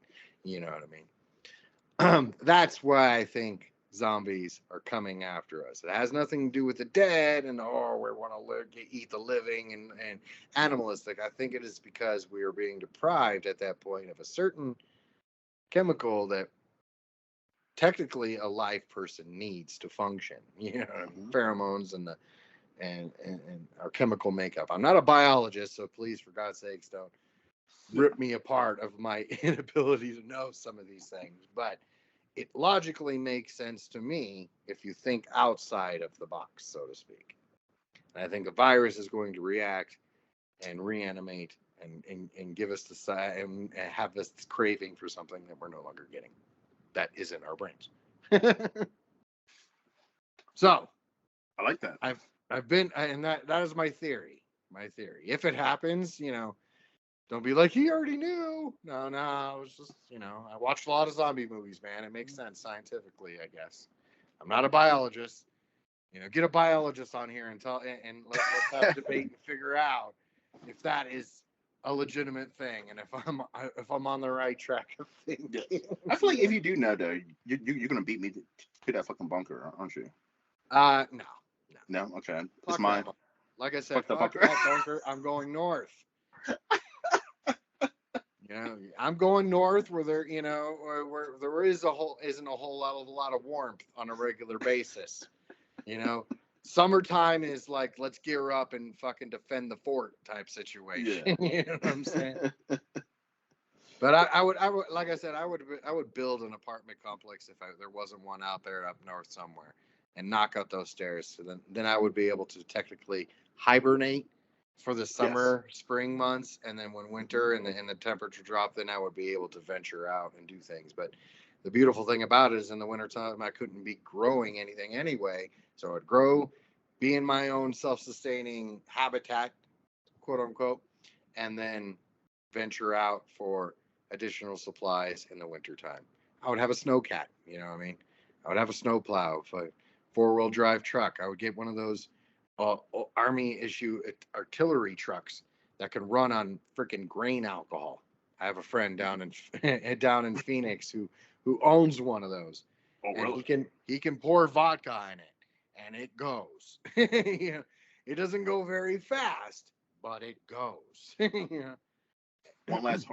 You know what I mean? That's why I think zombies are coming after us. It has nothing to do with the dead and oh, we want to eat the living and animalistic. I think it is because we are being deprived at that point of a certain chemical that technically a live person needs to function. You know, pheromones and the and our chemical makeup. I'm not a biologist, so please, for God's sakes, don't rip me apart of my inability to know some of these things. But it logically makes sense to me if you think outside of the box, so to speak. And I think the virus is going to react and reanimate and give us the and have this craving for something that we're no longer getting. That is in our brains. So I like that. I've been and that is my theory. My theory. If it happens, you know, don't be like he already knew. No, it was just I watched a lot of zombie movies, man. It makes sense scientifically, I guess. I'm not a biologist. Get a biologist on here and let's have a debate and figure out if that is a legitimate thing and if I'm on the right track of thinking. Yes. I feel like if you do know though, you're gonna beat me to that fucking bunker, aren't you? No. Okay, it's mine. Like I said, fuck that bunker. I'm going north. I'm going north where there, where there isn't a whole lot of warmth on a regular basis. Summertime is like let's gear up and fucking defend the fort type situation. Yeah. You know what I'm saying? But I would, like I said, I would build an apartment complex if there wasn't one out there up north somewhere, and knock out those stairs. So then I would be able to technically hibernate for the summer, spring months, and then when winter and the temperature dropped, then I would be able to venture out and do things. But the beautiful thing about it is in the wintertime, I couldn't be growing anything anyway. So I'd grow, be in my own self-sustaining habitat, quote unquote, and then venture out for additional supplies in the wintertime. I would have a snowcat, you know what I mean? I would have a snowplow, a four-wheel drive truck. I would get one of those Army issue artillery trucks that can run on freaking grain alcohol. I have a friend down in Phoenix who owns one of those. Oh, and really? he can pour vodka in it and it goes. It doesn't go very fast, but it goes. One last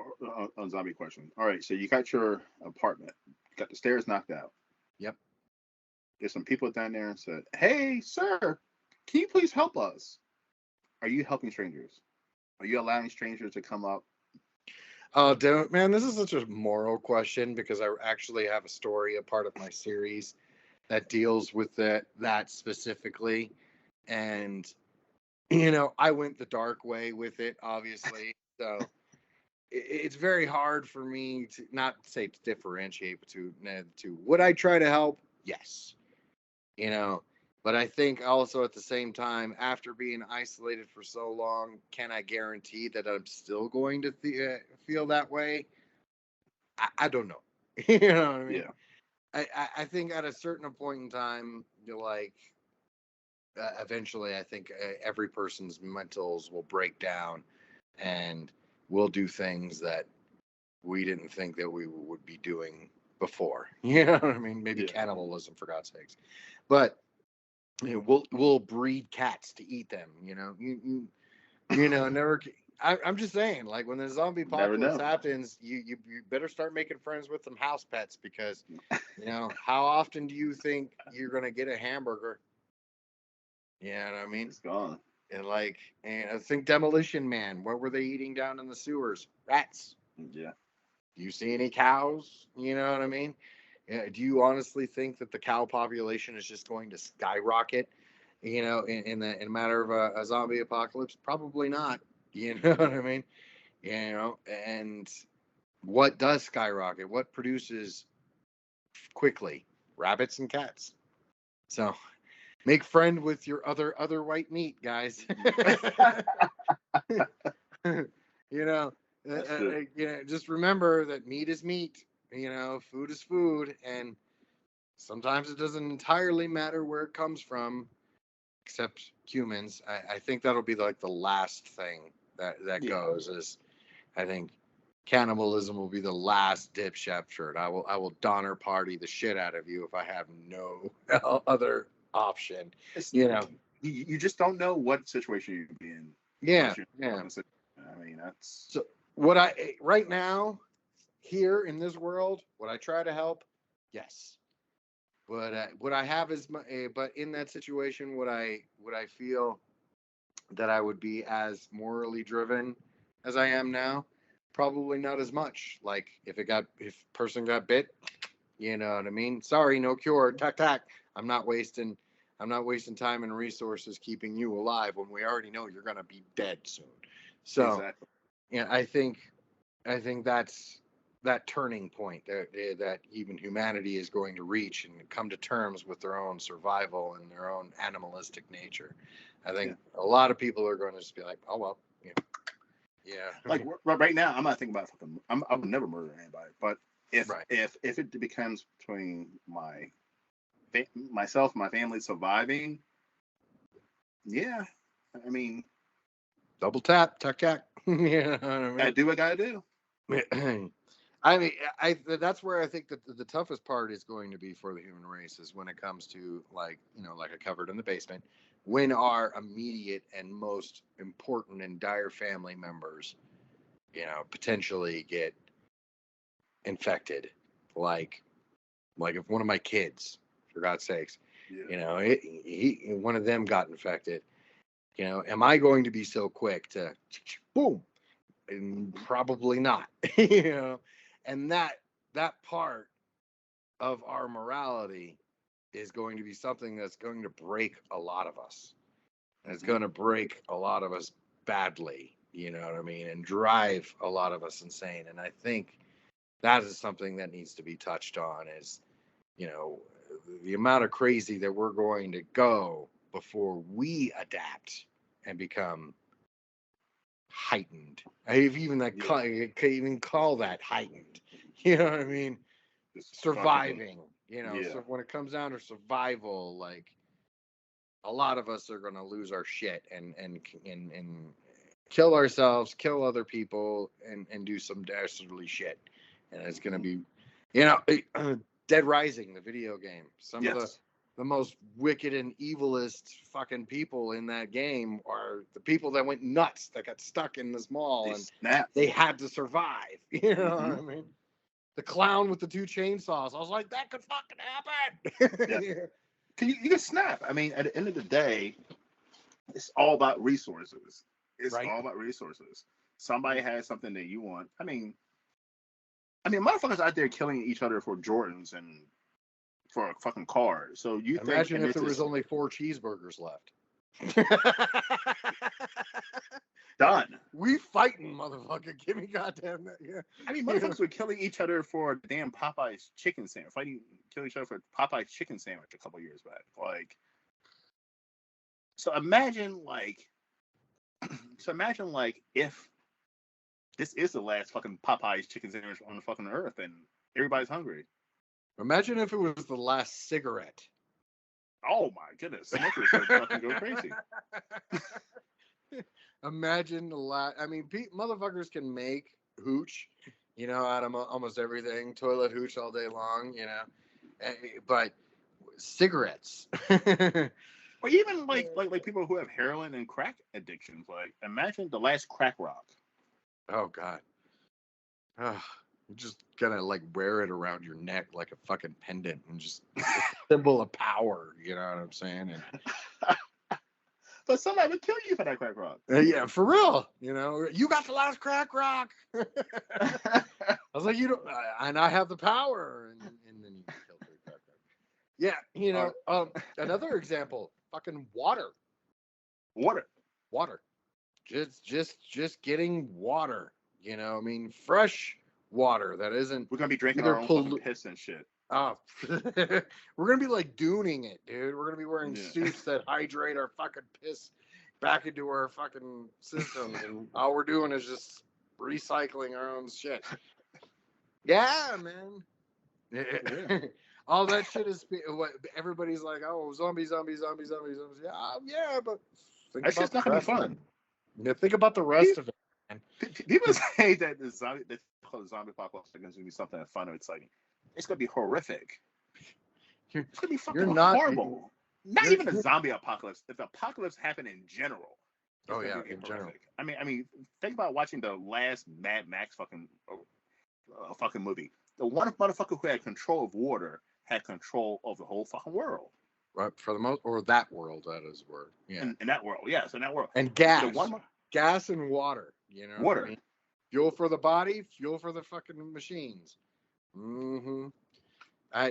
zombie question. All right, so you got your apartment, you got the stairs knocked out. Yep. There's some people down there and said, "Hey, sir, can you please help us?" Are you helping strangers? Are you allowing strangers to come up? Oh, man, this is such a moral question because I actually have a story, a part of my series that deals with that specifically. And, I went the dark way with it, obviously. So it's very hard for me to not say to differentiate, but to would I try to help? Yes. But I think also at the same time, after being isolated for so long, can I guarantee that I'm still going to feel that way? I don't know. You know what I mean? Yeah. I think at a certain point in time, eventually, I think every person's mentals will break down and we'll do things that we didn't think that we would be doing before. You know what I mean? Maybe cannibalism, for God's sakes. But You know, we'll breed cats to eat them. You know, never. I'm just saying, like when the zombie Never apocalypse know. happens, you better start making friends with some house pets because, how often do you think you're gonna get a hamburger? You know what I mean? It's gone. And I think Demolition Man. What were they eating down in the sewers? Rats. Yeah. Do you see any cows? You know what I mean? Do you honestly think that the cow population is just going to skyrocket? In a matter of a zombie apocalypse? Probably not. You know what I mean? And what does skyrocket? What produces quickly? Rabbits and cats. So make friend with your other white meat, guys. you know, That's true. just remember that meat is meat. Food is food, and sometimes it doesn't entirely matter where it comes from, except humans. I think that'll be like the last thing that Yeah. goes. Is I think cannibalism will be the last dipshit shirt. I will Donner Party the shit out of you if I have no other option. It's You know. you just don't know what situation you'd be in Yeah. unless you're in a Yeah. fucking situation. I mean, that's So what I right now here in this world, would I try to help? Yes. But would I have but in that situation, would I feel that I would be as morally driven as I am now? Probably not as much. Like if person got bit, you know what I mean? Sorry, no cure. Tack tack. I'm not wasting I'm not wasting time and resources keeping you alive when we already know you're gonna be dead soon. So exactly. I think that's that turning point that even humanity is going to reach and come to terms with their own survival and their own animalistic nature. I Yeah. think a lot of people are going to just be like, oh well, yeah, Like right now, I'm not thinking about fucking. I would never murder anybody. But if right. if it becomes between myself, my family surviving, yeah. I mean, Double tap, tuck tack. You know what I I do what I gotta do. mean? I mean, that's where I think that the toughest part is going to be for the human race is when it comes to like I covered in the basement, when our immediate and most important and dire family members, potentially get infected, like if one of my kids, for God's sakes, Yeah. one of them got infected, am I going to be so quick to boom? And probably not, and that part of our morality is going to be something that's going to break a lot of us. And it's Mm-hmm. going to break a lot of us badly, you know what I mean, and drive a lot of us insane. And I think that is something that needs to be touched on is, you know, the amount of crazy that we're going to go before we adapt and become heightened. I've even Yeah. could even call that heightened. You know what I mean? Just fucking. Surviving. Yeah. So when it comes down to survival, like a lot of us are gonna lose our shit and kill ourselves, kill other people, and do some dastardly shit. And it's gonna Mm-hmm. be, Dead Rising, the video game. Some of Yes. the most wicked and evilest fucking people in that game are the people that went nuts, that got stuck in this mall They and snap. they had to survive. You know Mm-hmm. what I mean? The clown with the two chainsaws. I was like, that could fucking Yeah. happen. You can snap. I mean, at the end of the day, it's all about resources. It's Right? all about resources. Somebody has something that you want. I mean, motherfuckers out there killing each other for Jordans and for a fucking car. So you think, Imagine and if this there was is only 4 cheeseburgers left. done. We fighting, motherfucker. Give me goddamn that. Yeah. I mean, motherfuckers were killing each other for a damn Popeye's chicken sandwich, killing each other for Popeye's chicken sandwich a couple years back. So imagine, if this is the last fucking Popeye's chicken sandwich on the fucking earth, and everybody's hungry. Imagine if it was the last cigarette. Oh my goodness, smokers would fucking go crazy. Imagine the last. I mean, motherfuckers can make hooch, out of almost everything. Toilet hooch all day long, but cigarettes. Or even like people who have heroin and crack addictions. Like, imagine the last crack rock. Oh God. Ugh. You're just gonna like wear it around your neck like a fucking pendant and just it's a symbol of power. You know what I'm saying? And But somebody would kill you for that crack rock. yeah, for real. You know, you got the last crack rock. I was like, you don't, and I have the power, and then you killed the crack rock. Yeah, you know, another example, fucking water, Water. water, just getting water. You know, I mean, fresh water that isn't We're gonna be drinking either our own fucking piss and shit. Oh, we're gonna be like dooning it, dude. We're gonna be wearing Yeah. suits that hydrate our fucking piss back into our fucking systems, and all we're doing is just recycling our own shit. Yeah, man. Yeah. All that shit is what everybody's like. Oh, zombies. Yeah, but think That's about just the not gonna be rest of it. fun. Yeah, think about the rest of it, man. People say that the zombie apocalypse is gonna be something fun or exciting. It's gonna be horrific. It's gonna be You're fucking not. horrible. Not even a zombie apocalypse. If the apocalypse happened in general, it's Oh gonna yeah, be in horrific. general. I mean, think about watching the last Mad Max fucking movie. The one motherfucker who had control of water had control of the whole fucking world. Right, for the most, or that world, that is word. Yeah. In that world, yes, in that world. And The gas and water. You know what I water. mean? Fuel for the body, fuel for the fucking machines. Mm-hmm.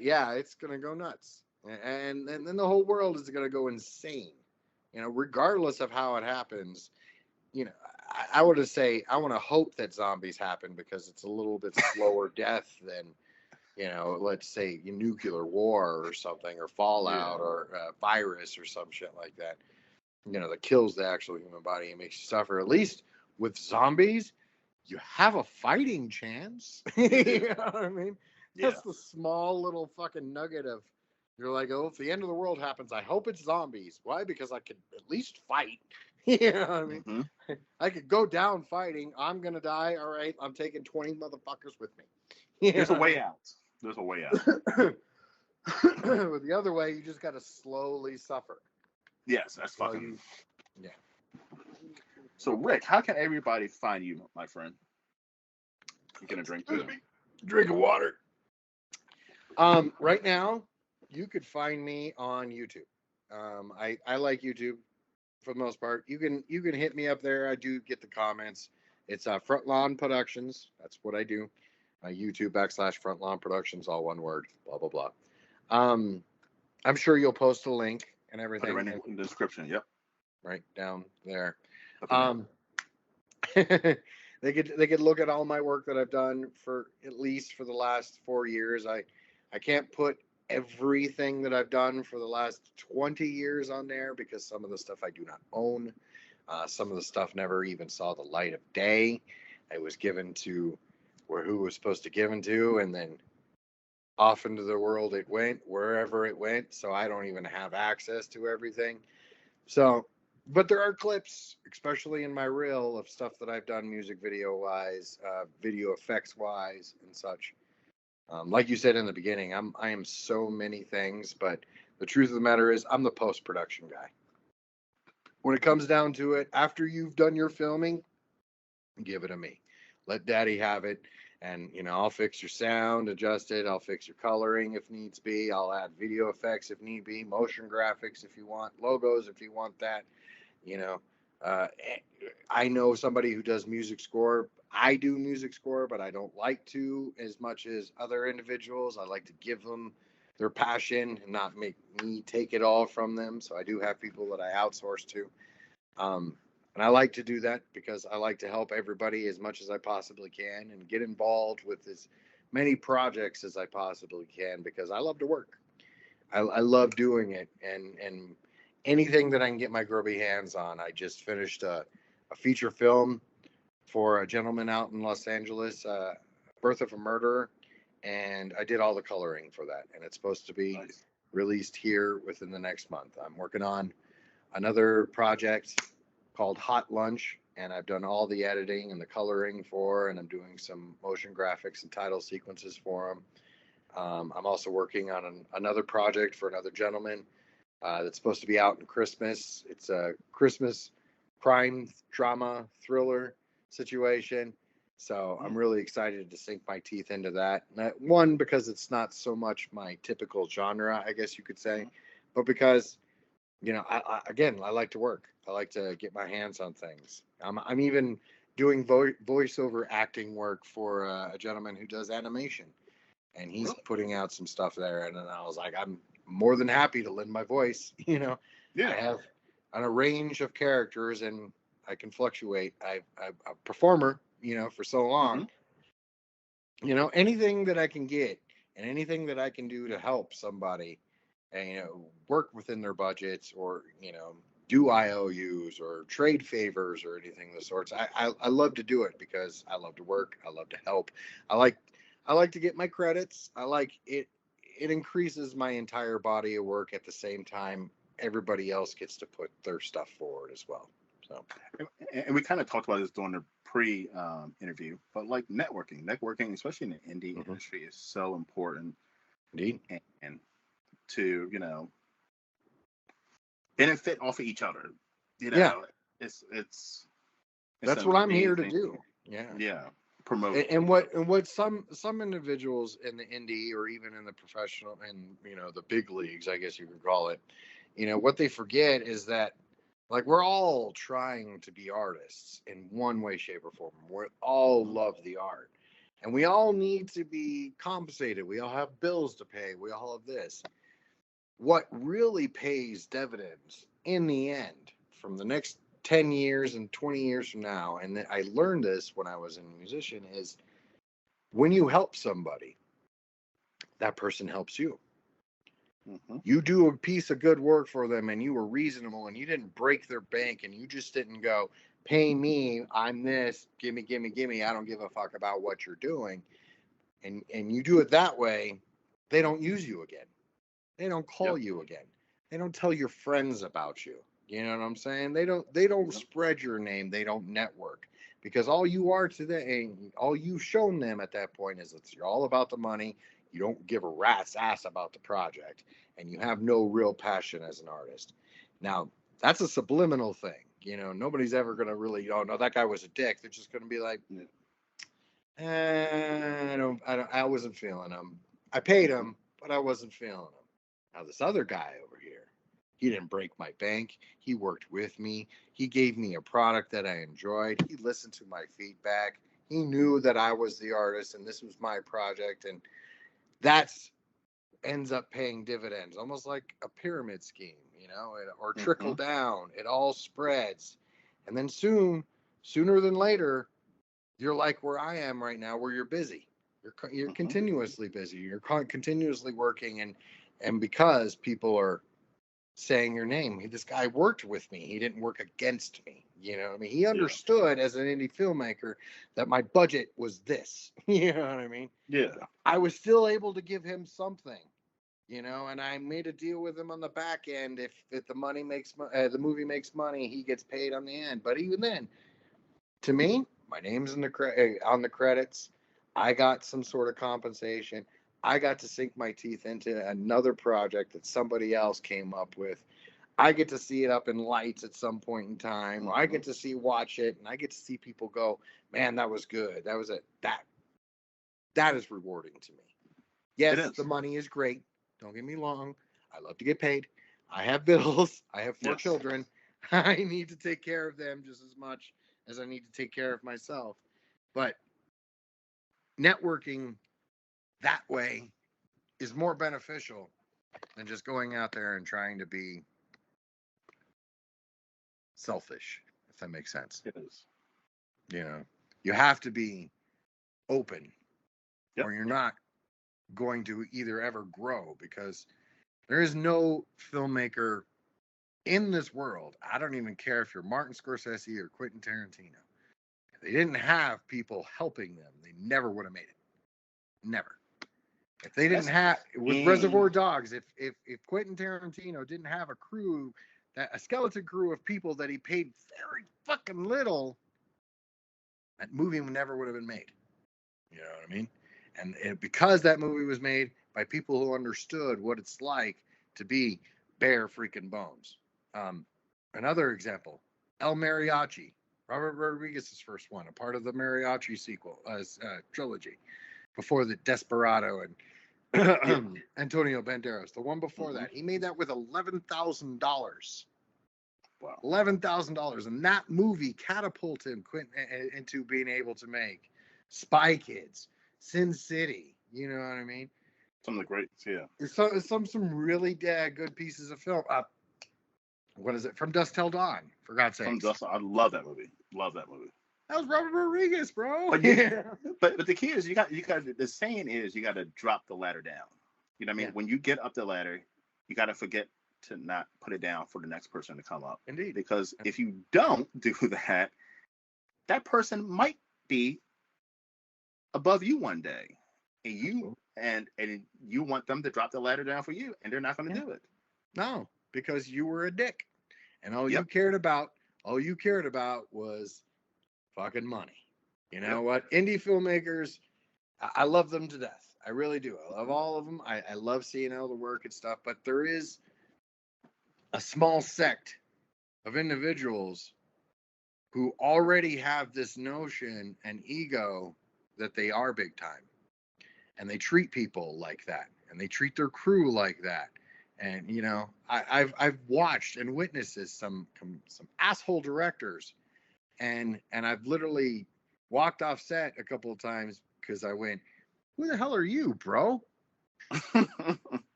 Yeah, it's gonna go nuts, and then the whole world is gonna go insane. You know, regardless of how it happens. You know, I would say I want to hope that zombies happen because it's a little bit slower death than, you know, let's say nuclear war or something, or fallout, Yeah. or virus or some shit like that. You know, that kills the actual human body and makes you suffer. At least with zombies, you have a fighting chance. You know what I mean? Yeah. That's the small little fucking nugget of, you're like, oh, if the end of the world happens, I hope it's zombies. Why? Because I could at least fight. You know what I mean? Mm-hmm. I could go down fighting. I'm gonna die. All right, I'm taking 20 motherfuckers with me. You There's a know? way out. There's a way out. With the other way, you just got to slowly suffer. Yes, that's Well, fucking. yeah. So, Rick, how can everybody find you, my friend? You gonna drink too? Drink of water. Right now, you could find me on YouTube. I like YouTube for the most part. You can hit me up there. I do get the comments. It's Front Lawn Productions. That's what I do. YouTube / Front Lawn Productions, all one word. Blah blah blah. I'm sure you'll post a link and Put it everything right in the description. Yep. right down there. Up in They could look at all my work that I've done for at least for the last 4 years. I can't put everything that I've done for the last 20 years on there because some of the stuff I do not own. Some of the stuff never even saw the light of day. It was given to who it was supposed to given to, and then off into the world it went, wherever it went. So I don't even have access to everything. So, but there are clips, especially in my reel, of stuff that I've done music video wise, video effects wise, and such. Like you said in the beginning, I am so many things, but the truth of the matter is I'm the post production guy. When it comes down to it, after you've done your filming, give it to me. Let daddy have it. And, you know, I'll fix your sound, adjust it. I'll fix your coloring if needs be. I'll add video effects if need be, motion graphics if you want, logos if you want that. You know, I know somebody who does music score. I do music score, but I don't like to as much as other individuals. I like to give them their passion and not make me take it all from them. So I do have people that I outsource to. And I like to do that because I like to help everybody as much as I possibly can and get involved with as many projects as I possibly can because I love to work. I love doing it, and anything that I can get my grubby hands on. I just finished a feature film for a gentleman out in Los Angeles, Birth of a Murderer, and I did all the coloring for that, and it's supposed to be released here within the next month. I'm working on another project called Hot Lunch, and I've done all the editing and the coloring for, and I'm doing some motion graphics and title sequences for them. I'm also working on another project for another gentleman that's supposed to be out in Christmas. It's a Christmas crime drama thriller situation. So I'm Mm. really excited to sink my teeth into that. One, because it's not so much my typical genre, I guess you could say, Mhm. but because again, I like to work. I like to get my hands on things. I'm even doing voiceover acting work for a gentleman who does animation, and he's Really? putting out some stuff there. And then I was like, I'm more than happy to lend my voice. I Yeah. have a range of characters, and I can fluctuate. I'm a performer, for so long. Hmm. Anything that I can get and anything that I can do to help somebody, and work within their budgets, or do IOUs or trade favors or anything of the sorts. I love to do it because I love to work. I love to help. I like I like to get my credits. I like it. It increases my entire body of work at the same time. Everybody else gets to put their stuff forward as well. So And we kind of talked about this during the pre interview, but like networking, especially in the indie mhm, industry, is so important. indeed, And to, benefit off of each other. You yeah, know, it's that's what I'm here to amazing. do. Yeah. Yeah, promote And what some individuals in the indie, or even in the professional and the big leagues, I guess you could call it, what they forget is that, like, we're all trying to be artists in one way, shape, or form. We all Mhm. love the art, and we all need to be compensated. We all have bills to pay. We all have this. What really pays dividends in the end, from the next 10 years and 20 years from now, and I learned this when I was a musician, is when you help somebody, that person helps you. Mhm. You do a piece of good work for them, and you were reasonable, and you didn't break their bank, and you just didn't go, pay me, I'm this, gimme, gimme, gimme, I don't give a fuck about what you're doing. And you do it that way, they don't use you again. They don't call Yep. you again. They don't tell your friends about you. You know what I'm saying? They don't Yep. spread your name. They don't network, because all you are to them, and all you've shown them at that point, is that you're all about the money. You don't give a rat's ass about the project, and you have no real passion as an artist. Now, that's a subliminal thing. Nobody's ever gonna really, oh no, that guy was a dick. They're just gonna be like, Yeah. I wasn't feeling him. I paid Mhm. him, but I wasn't feeling him. Now, this other guy over here, he didn't break my bank. He worked with me. He gave me a product that I enjoyed. He listened to my feedback. He knew that I was the artist and this was my project. And that's ends up paying dividends, almost like a pyramid scheme, or trickle Mhm. down. It all spreads. And then sooner than later, you're like where I am right now, where you're busy. You're Mhm. continuously busy. You're continuously working, and because people are saying your name, this guy worked with me. He didn't work against me. What I mean? He Yeah. understood as an indie filmmaker that my budget was this. You know what I mean? Yeah. I was still able to give him something. And I made a deal with him on the back end. If the money the movie makes money, he gets paid on the end. But even then, to me, my name's on the credits. I got some sort of compensation. I got to sink my teeth into another project that somebody else came up with. I get to see it up in lights at some point in time, or I Mhm. get to watch it, and I get to see people go, "Man, that was good. That is rewarding to me." It Yes, the is. money is great. Don't get me wrong. I love to get paid. I have bills. I have four Yes. children. I need to take care of them just as much as I need to take care of myself. But networking that way is more beneficial than just going out there and trying to be selfish, if that makes sense. It is. You know, you have to be open, Yep. or you're not going to either ever grow, because there is no filmmaker in this world. I don't even care if you're Martin Scorsese or Quentin Tarantino. If they didn't have people helping them, they never would have made it. Never. If they didn't That's have, with mm, Reservoir Dogs, if Quentin Tarantino didn't have a skeleton crew of people that he paid very fucking little, that movie never would have been made. You know what I mean? And because that movie was made by people who understood what it's like to be bare freaking bones. Another example, El Mariachi, Robert Rodriguez's first one, a part of the Mariachi sequel trilogy, before the Desperado Yeah. and Antonio Banderas. The one before that, he made that with $11,000. Wow. $11,000, and that movie catapulted him into being able to make Spy Kids, Sin City. You know what I mean? Some of the greats, yeah. Some really good pieces of film. What is it? From Dusk Till Dawn, for God's From sakes. Dust, I love that movie. Love that movie. That was Robert Rodriguez, bro. But yeah, but the key is you got the saying is you got to drop the ladder down. You know what I mean? Yeah. When you get up the ladder, you got to forget to not put it down for the next person to come up. Indeed. Because if you don't do that, that person might be above you one day, and you want them to drop the ladder down for you, and they're not going to do it. No, because you were a dick, and all Yep. you cared about was fucking money. You know what? Indie filmmakers, I love them to death. I really do. I love all of them. I love seeing all the work and stuff, but there is a small sect of individuals who already have this notion and ego that they are big time, and they treat people like that, and they treat their crew like that. And you know, I've watched and witnessed this, some asshole directors, and I've literally walked off set a couple of times because I went, "Who the hell are you, bro?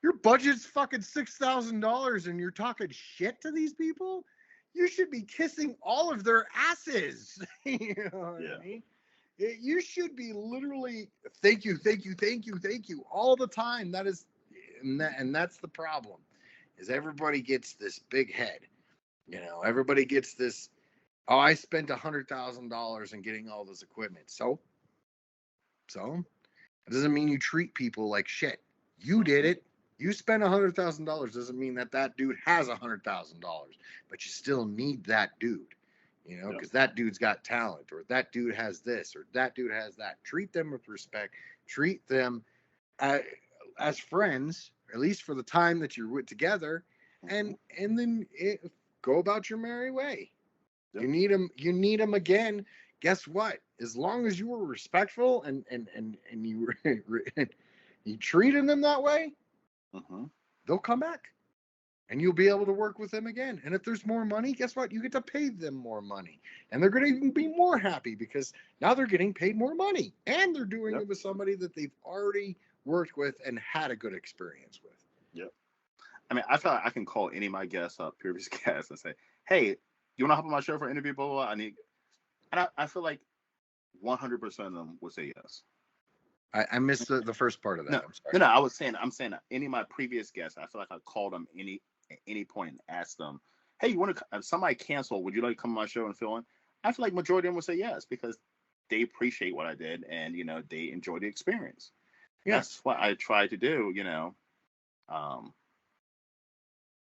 Your budget's fucking $6,000 and you're talking shit to these people? You should be kissing all of their asses." You know what I mean? You should be literally thank you all the time. That is, and that's the problem, is everybody gets this big head. You know, everybody gets this, oh, I spent $100,000 in getting all this equipment. So it doesn't mean you treat people like shit. You did it. You spent $100,000 doesn't mean that dude has $100,000, but you still need that dude, you know, because that dude's got talent, or that dude has this, or that dude has that. Treat them with respect. Treat them as friends, at least for the time that you're together, and then go about your merry way. Yep. You need them again. Guess what? As long as you were respectful and you you treated them that way, they'll come back, and you'll be able to work with them again. And if there's more money, guess what? You get to pay them more money, and they're going to even be more happy because now they're getting paid more money, and they're doing it with somebody that they've already worked with and had a good experience with. Yep. I mean, I feel like I can call any of my guests up, previous guests, and say, "Hey, you want to hop on my show for an interview?" Blah blah blah. And I feel like 100% of them would say yes. I missed the first part of that. No, I'm sorry. No, I'm saying that any of my previous guests, I feel like I called them at any point and asked them, "Hey, you want to? If somebody canceled, would you like to come on my show and fill in?" I feel like majority of them would say yes because they appreciate what I did, and you know they enjoy the experience. Yeah. That's what I try to do. And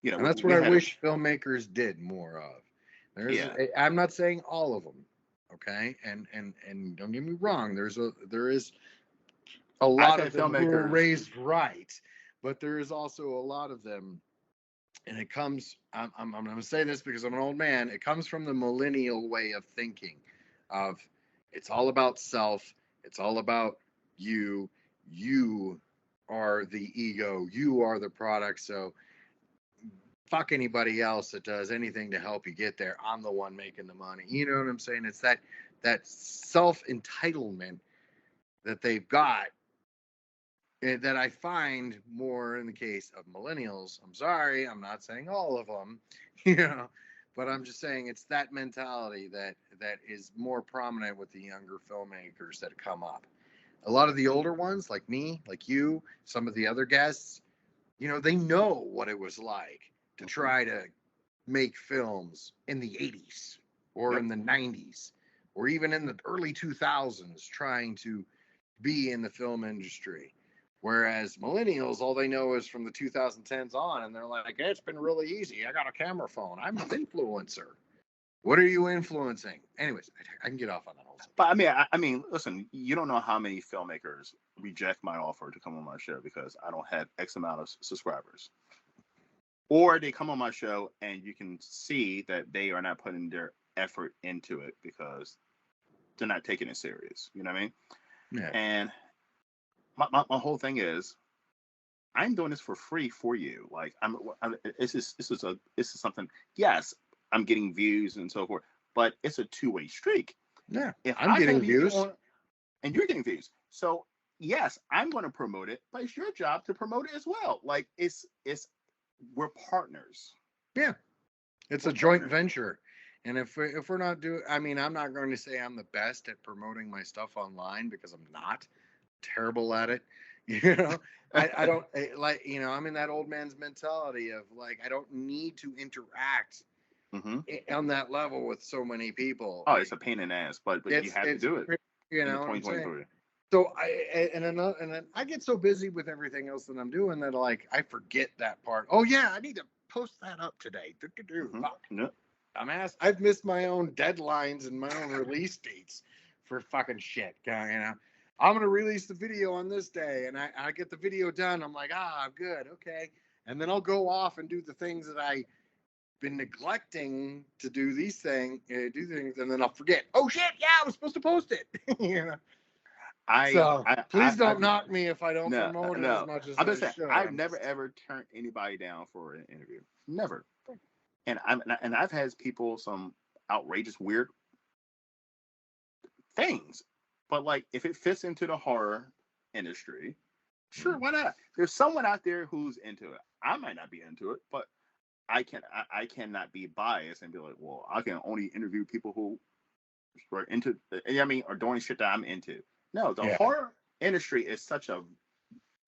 that's what I wish filmmakers did more of. I'm not saying all of them, okay? And don't get me wrong. There is a lot of them who are raised right, but there is also a lot of them, and it comes. I'm going to say this because I'm an old man. It comes from the millennial way of thinking, of it's all about self. It's all about you. You are the ego. You are the product. So fuck anybody else that does anything to help you get there. I'm the one making the money. You know what I'm saying? It's that self entitlement that they've got, that I find more in the case of millennials. I'm sorry, I'm not saying all of them, but I'm just saying it's that mentality that is more prominent with the younger filmmakers that come up. A lot of the older ones, like me, like you, some of the other guests, they know what it was like to try to make films in the 80s or in the 90s or even in the early 2000s, trying to be in the film industry. Whereas millennials, all they know is from the 2010s on, and they're like, hey, it's been really easy. I got a camera phone. I'm an influencer. What are you influencing? Anyways, I can get off on that whole thing. But I mean, listen, you don't know how many filmmakers reject my offer to come on my show because I don't have X amount of subscribers. or they come on my show and you can see that they are not putting their effort into it because they're not taking it serious. You know what I mean? Yeah. And my whole thing is, I'm doing this for free for you. Like this is something. Yes, I'm getting views and so forth, but it's a two-way streak. Yeah. If I'm I getting have you views. on, and you're getting views, so yes, I'm going to promote it, but it's your job to promote it as well. Like we're partners. Yeah. It's a joint venture. And if we're not doing, I mean, I'm not going to say I'm the best at promoting my stuff online because I'm not terrible at it. You know, I don't like, you know, I'm in that old man's mentality of like, I don't need to interact Mm-hmm. on that level with so many people. Oh, it's a pain in the ass, but you have to It's do it you in know what I'm saying? 2023. So and then I get so busy with everything else that I'm doing that like I forget that part. Oh yeah, I need to post that up today. Mm-hmm. Fuck. Yep. I'm asked. I've missed my own deadlines and my own release dates for fucking shit. You know, I'm gonna release the video on this day, and I get the video done. I'm like, I'm good, okay. And then I'll go off and do the things that I've been neglecting to do do things, and then I'll forget. Oh shit, yeah, I was supposed to post it. You know. So please don't knock me if I don't promote it as much as I'm I just saying, should. I've never ever turned anybody down for an interview. Never. And I've had people some outrageous, weird things, but like if it fits into the horror industry, sure, why not? There's someone out there who's into it. I might not be into it, but I cannot be biased and be like, well, I can only interview people who are into, I mean, are doing shit that I'm into. No, the horror industry is such a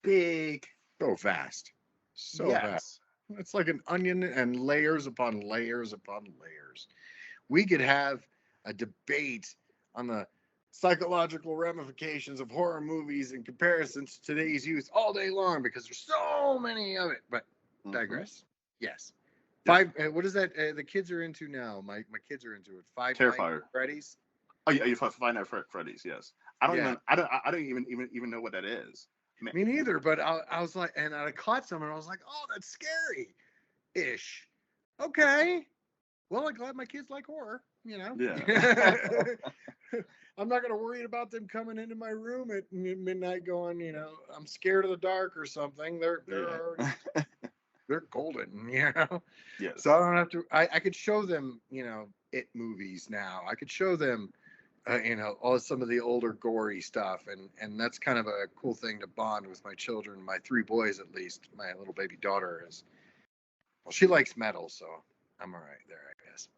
big, so vast, so yes. vast. It's like an onion and layers upon layers upon layers. We could have a debate on the psychological ramifications of horror movies in comparison to today's youth all day long because there's so many of it. But digress. Yes. What is that? The kids are into now. My kids are into it. Five Nights at Freddy's. Oh yeah, you Five Nights at Freddy's. Yes. I don't even know what that is. Me neither. But I was like, and I caught someone. I was like, oh, that's scary, ish. Okay. Well, I'm glad my kids like horror. You know. Yeah. I'm not going to worry about them coming into my room at midnight going, you know, I'm scared of the dark or something. They're they're golden, you know. Yes. So I don't have to. I could show them, you know, It movies now. I could show them, you know, all some of the older gory stuff, and that's kind of a cool thing to bond with my children, my 3 boys at least. My little baby daughter is. Well, she likes metal, so I'm all right there, I guess.